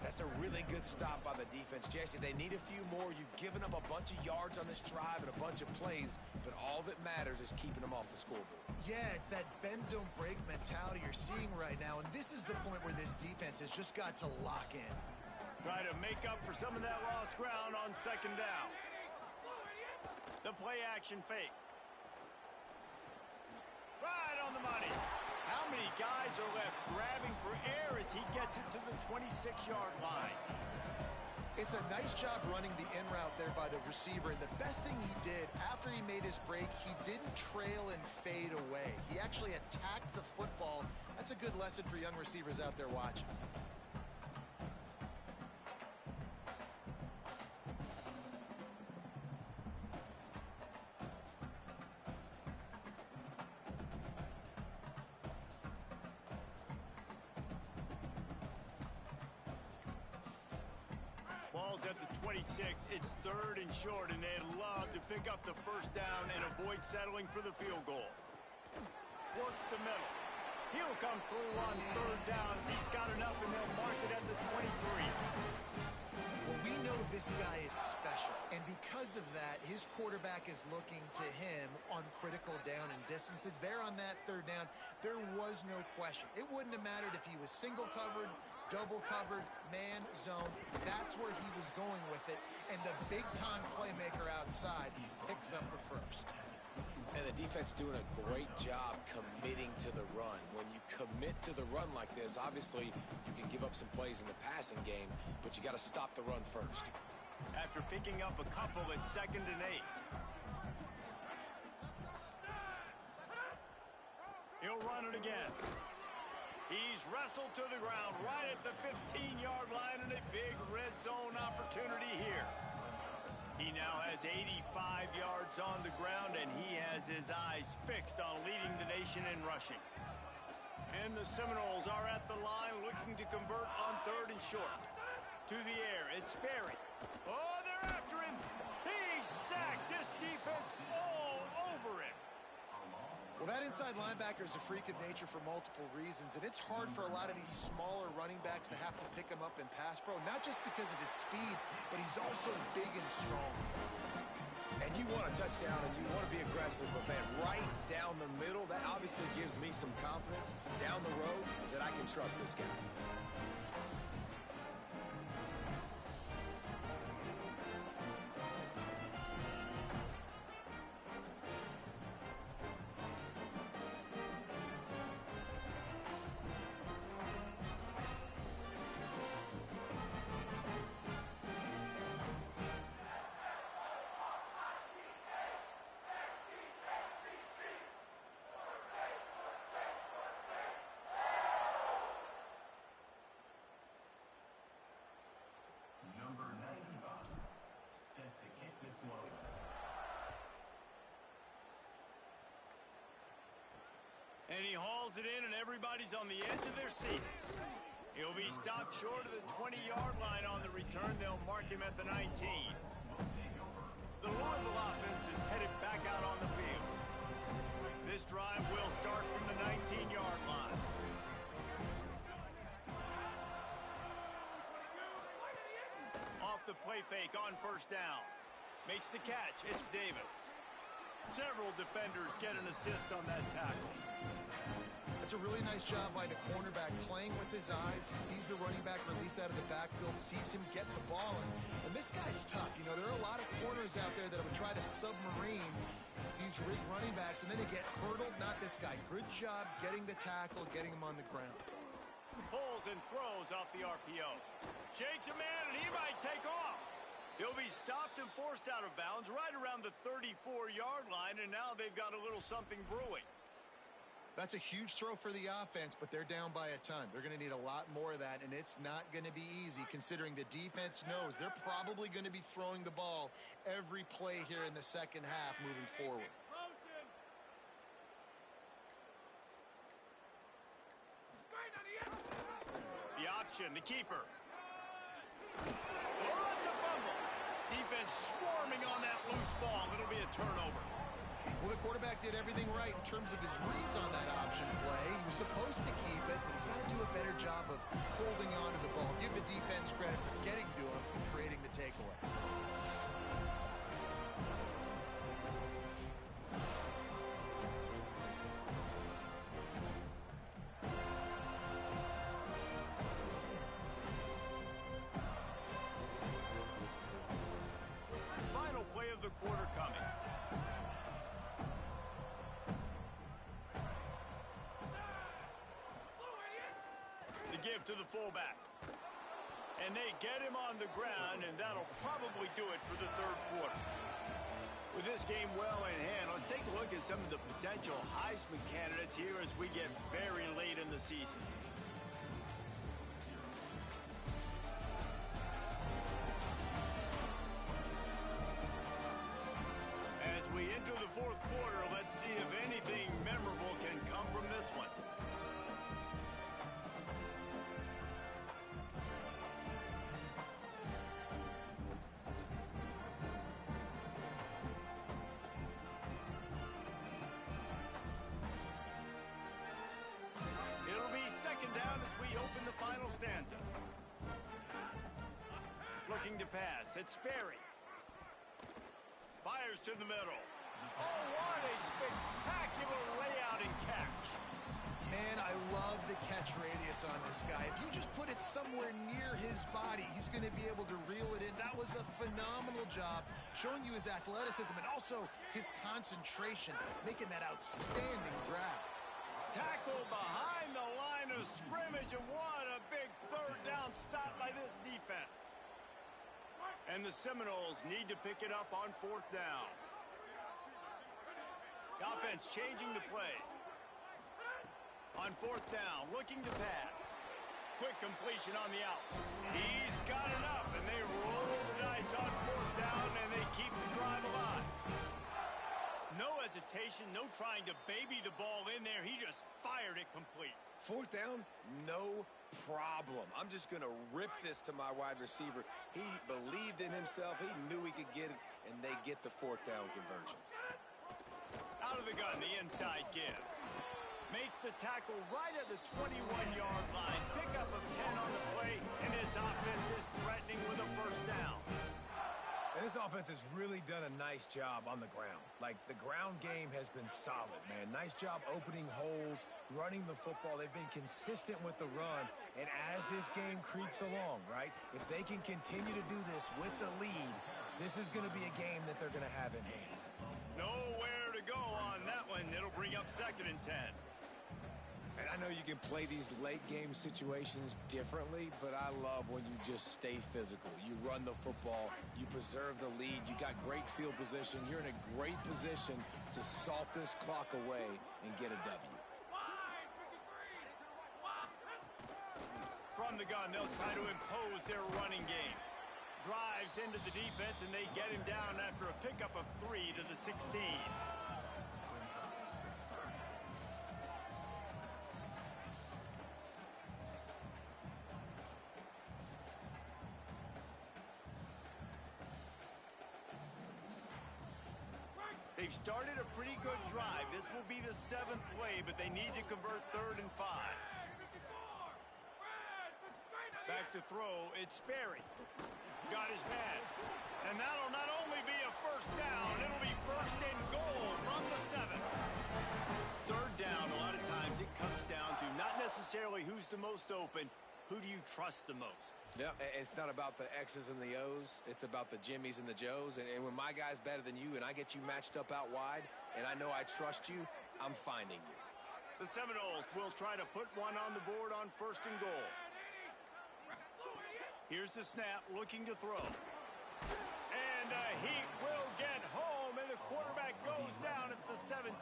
That's a really good stop by the defense. Jesse, they need a few more. You've given up a bunch of yards on this drive and a bunch of plays, but all that matters is keeping them off the scoreboard.
Yeah, it's that bend, don't break mentality you're seeing right now, and this is the point where this defense has just got to lock in.
Try to make up for some of that lost ground on second down. The play action fake. Right on the money. How many guys are left grabbing for air as he gets it to the 26-yard line?
It's a nice job running the in route there by the receiver, and the best thing he did after he made his break, he didn't trail and fade away. He actually attacked the football. That's a good lesson for young receivers out there watching.
Ball's at the 26. It's third and short, and they'd love to pick up the first down and avoid settling for the field goal. Works the middle. He'll come through on third downs. He's got enough, and they'll mark it at the 23.
Well, we know this guy is special, and because of that, his quarterback is looking to him on critical down and distances. There on that third down, there was no question. It wouldn't have mattered if he was single covered, double covered, man, zone. That's where he was going with it, and the big-time playmaker outside picks up the first.
And the defense doing a great job committing to the run. When you commit to the run like this, obviously you can give up some plays in the passing game, but you got to stop the run first.
After picking up a couple at 2nd and 8. He'll run it again. He's wrestled to the ground right at the 15-yard line, and a big red zone opportunity here. He now has 85 yards on the ground, and he has his eyes fixed on leading the nation in rushing. And the Seminoles are at the line looking to convert on third and short. To the air, it's Berry. Oh, they're after him. He's sacked. This defense all over him.
Well, that inside linebacker is a freak of nature for multiple reasons, and it's hard for a lot of these smaller running backs to have to pick him up in pass pro, not just because of his speed, but he's also big and strong.
And you want a touchdown and you want to be aggressive, but man, right down the middle, that obviously gives me some confidence down the road that I can trust this guy.
Number 95, set to kick this one.
And he hauls it in, and everybody's on the edge of their seats. He'll be stopped short of the 20-yard line on the return. They'll mark him at the 19. The Louisville offense is headed back out on the field. This drive will start from the 19-yard line. Off the play fake on first down. Makes the catch. It's Davis. Several defenders get an assist on that tackle.
That's a really nice job by the cornerback, playing with his eyes. He sees the running back release out of the backfield, sees him get the ball. And this guy's tough. You know, there are a lot of corners out there that would try to submarine these running backs, and then they get hurdled. Not this guy. Good job getting the tackle, getting him on the ground.
Pulls and throws off the RPO. Shakes a man, and he might take off. He'll be stopped and forced out of bounds right around the 34-yard line, and now they've got a little something brewing.
That's a huge throw for the offense, but they're down by a ton. They're going to need a lot more of that, and it's not going to be easy considering the defense knows they're probably going to be throwing the ball every play here in the second half moving forward.
The option, the keeper. Oh, it's a fumble. Defense swarming on that loose ball. It'll be a turnover.
Well, the quarterback did everything right in terms of his reads on that option play. He was supposed to keep it, but he's got to do a better job of holding on to the ball. Give the defense credit for getting to him and creating the takeaway.
Final play of the quarter coming. The give to the fullback. And they get him on the ground, and that'll probably do it for the third quarter. With this game well in hand, let's take a look at some of the potential Heisman candidates here as we get very late in the season. As we enter the fourth quarter, let's see if anything memorable can come from this one. It'll be second down as we open the final stanza. Looking to pass, it's Sperry. Fires to the middle. Oh, what a spectacular layout and catch.
Man, I love the catch radius on this guy. If you just put it somewhere near his body, he's going to be able to reel it in. That was a phenomenal job, showing you his athleticism and also his concentration, making that outstanding grab.
Tackle behind the line of scrimmage, and what a big third down stop by this defense. And the Seminoles need to pick it up on fourth down. The offense changing the play. On fourth down, looking to pass. Quick completion on the out. He's got enough, and they roll the dice on fourth down, and they keep the drive alive. No hesitation, no trying to baby the ball in there. He just fired it complete.
Fourth down, no problem. I'm just going to rip this to my wide receiver. He believed in himself. He knew he could get it, and they get the fourth down conversion.
Out of the gun, the inside give. Makes the tackle right at the 21-yard line. Pickup of 10 on the play, and his offense is threatening with a first down.
And this offense has really done a nice job on the ground. Like, the ground game has been solid, man. Nice job opening holes, running the football. They've been consistent with the run. And as this game creeps along, right, if they can continue to do this with the lead, this is going to be a game that they're going to have in hand.
Nowhere to go on that one. It'll bring up second and 10.
And I know you can play these late-game situations differently, but I love when you just stay physical. You run the football, you preserve the lead, you got great field position. You're in a great position to salt this clock away and get a W.
From the gun, they'll try to impose their running game. Drives into the defense, and they get him down after a pickup of 3 to the 16. They've started a pretty good drive. This will be the 7th play, but they need to convert 3rd and 5. Back to throw, it's Sperry. Got his man. And that'll not only be a first down, it'll be first and goal from the 7. Third down, a lot of times it comes down to not necessarily who's the most open, who do you trust the most?
Yeah, it's not about the X's and the O's. It's about the Jimmies and the Joes. And when my guy's better than you and I get you matched up out wide and I know I trust you, I'm finding you.
The Seminoles will try to put one on the board on first and goal. Here's the snap, looking to throw. And he will get home, and the quarterback goes down at the 17.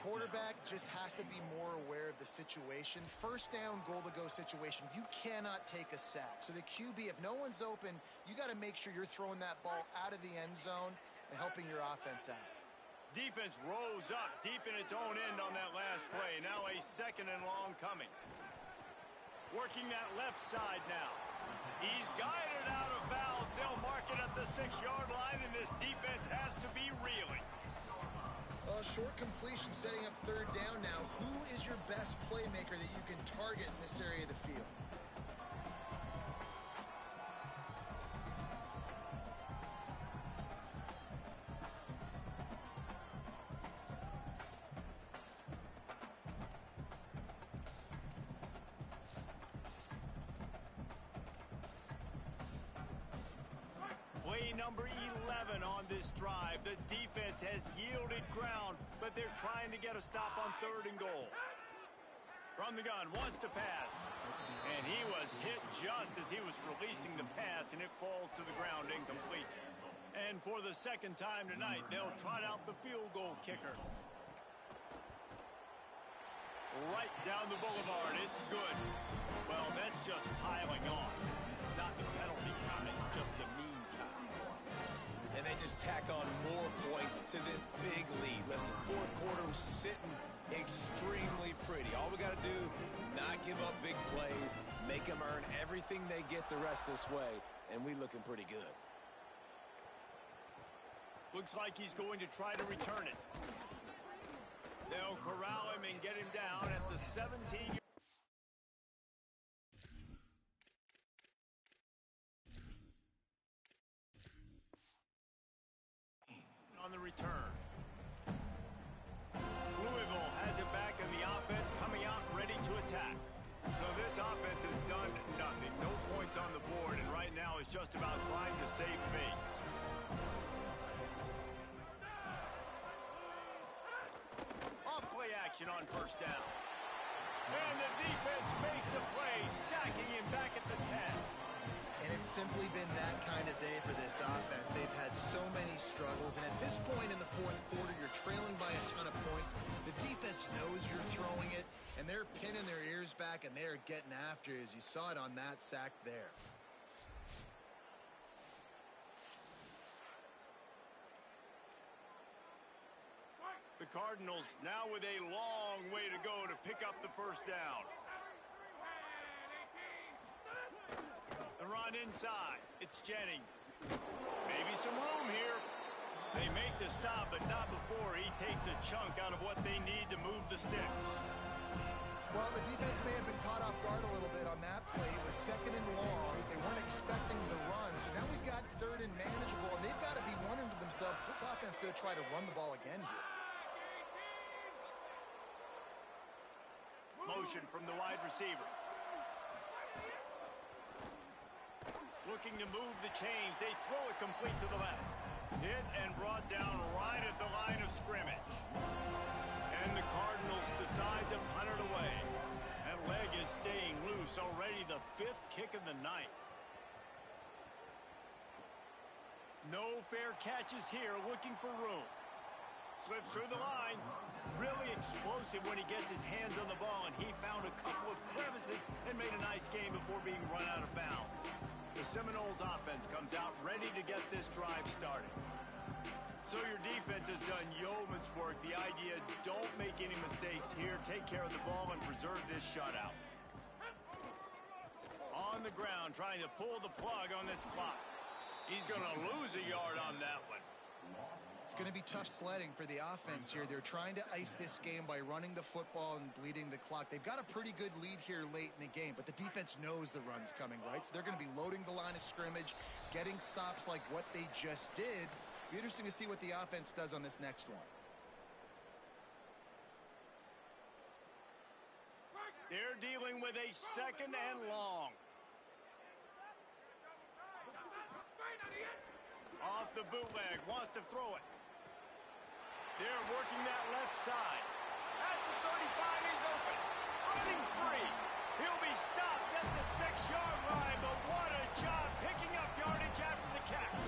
quarterback just has to be more aware of the situation. First down, goal-to-go situation, you cannot take a sack. So the QB, if no one's open, you got to make sure you're throwing that ball out of the end zone and helping your offense out.
Defense rose up deep in its own end on that last play. Now a second and long coming. Working that left side now. He's guided out of bounds. They'll mark it at the 6-yard line, and this defense has to be reeling.
Short completion setting up third down now. Who is your best playmaker that you can target in this area of the field?
Play number 11 on this drive. The defense has yielded ground, but they're trying to get a stop on 3rd and goal. From the gun, wants to pass. And he was hit just as he was releasing the pass, and it falls to the ground incomplete. And for the second time tonight, they'll trot out the field goal kicker. Right down the boulevard, it's good. Well, that's just piling on. Not the penalty kind, just the mean.
And they just tack on more points to this big lead. Listen, fourth quarter was sitting extremely pretty. All we got to do, not give up big plays, make them earn everything they get the rest this way, and we looking pretty good.
Looks like he's going to try to return it. They'll corral him and get him down at the 17. On the return. Louisville has it back in the offense, coming out ready to attack. So this offense has done nothing. No points on the board, and right now it's just about trying to save face. Off play action on first down. And the defense makes a play, sacking him back at the 10.
And it's simply been that kind of day for this offense. They've had so many struggles, and at this point in the fourth quarter, you're trailing by a ton of points. The defense knows you're throwing it, and they're pinning their ears back, and they're getting after it, as you saw it on that sack there.
The Cardinals now with a long way to go to pick up the first down. The run inside. It's Jennings. Maybe some room here. They make the stop, but not before he takes a chunk out of what they need to move the sticks.
Well, the defense may have been caught off guard a little bit on that play. It was 2nd and long. They weren't expecting the run, so now we've got 3rd and manageable, and they've got to be wondering to themselves, this offense is going to try to run the ball again here.
Motion from the wide receiver. Looking to move the chains. They throw it complete to the left. Hit and brought down right at the line of scrimmage. And the Cardinals decide to punt it away. That leg is staying loose. Already the 5th kick of the night. No fair catches here. Looking for room. Slips through the line. Really explosive when he gets his hands on the ball, and he found a couple of crevices and made a nice game before being run out of bounds. The Seminoles offense comes out ready to get this drive started. So your defense has done yeoman's work. The idea, don't make any mistakes here. Take care of the ball and preserve this shutout. On the ground, trying to pull the plug on this clock. He's going to lose a yard on that one.
It's going to be tough sledding for the offense here. They're trying to ice this game by running the football and bleeding the clock. They've got a pretty good lead here late in the game, but the defense knows the run's coming, right? So they're going to be loading the line of scrimmage, getting stops like what they just did. It'll be interesting to see what the offense does on this next one.
They're dealing with a 2nd and long. Off the bootleg, wants to throw it. They're working that left side. At the 35, he's open. Running free. He'll be stopped at the 6-yard line, but what a job picking up yardage after the catch.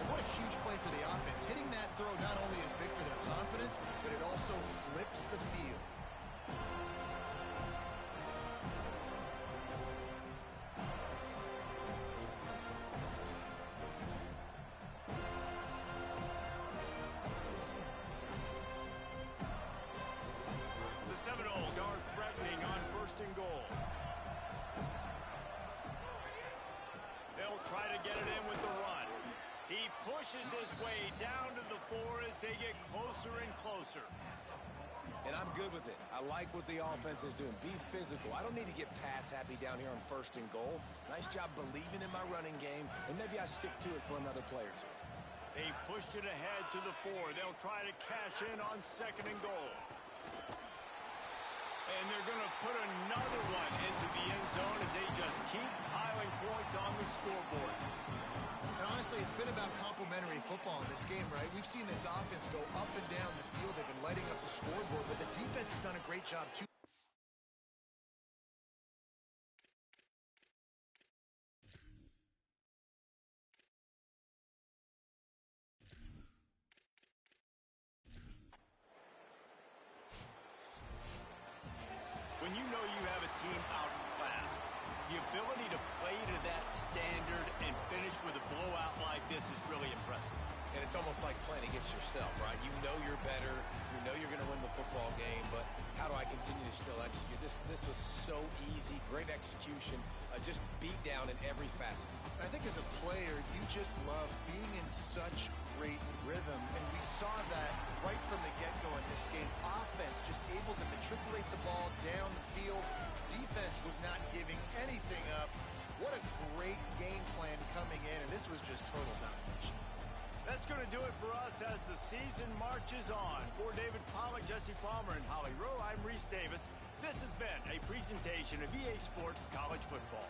The What a huge play for the offense. Hitting that throw not only is big for their confidence, but it also flips the field.
The Seminoles are threatening on 1st and goal. They'll try to get it in with the run. He pushes his way down to the 4 as they get closer and closer.
And I'm good with it. I like what the offense is doing. Be physical. I don't need to get pass happy down here on 1st and goal. Nice job believing in my running game, and maybe I stick to it for another play or two.
They've pushed it ahead to the 4. They'll try to cash in on 2nd and goal. And they're going to put another one into the end zone as they just keep piling points on the scoreboard.
And honestly, it's been about complementary football in this game, right? We've seen this offense go up and down the field. They've been lighting up the scoreboard, but the defense has done a great job, too.
When you know you have a team outclassed, the ability to play to that standard and finish with a blowout like this is really impressive.
And it's almost like playing against yourself, right? You know you're better. You know you're going to win the football game, but how do I continue to still execute? This was so easy. Great execution. Just beat down in every facet.
I think as a player, you just love being in such great rhythm, and we saw that right from the get-go in this game. Offense just able to matriculate the ball down the field. Defense was not giving anything up. What a great game plan coming in, and this was just total domination.
That's going to do it for us as the season marches on. For David Pollack, Jesse Palmer, and Holly Rowe, I'm Reese Davis. This has been a presentation of EA Sports College Football.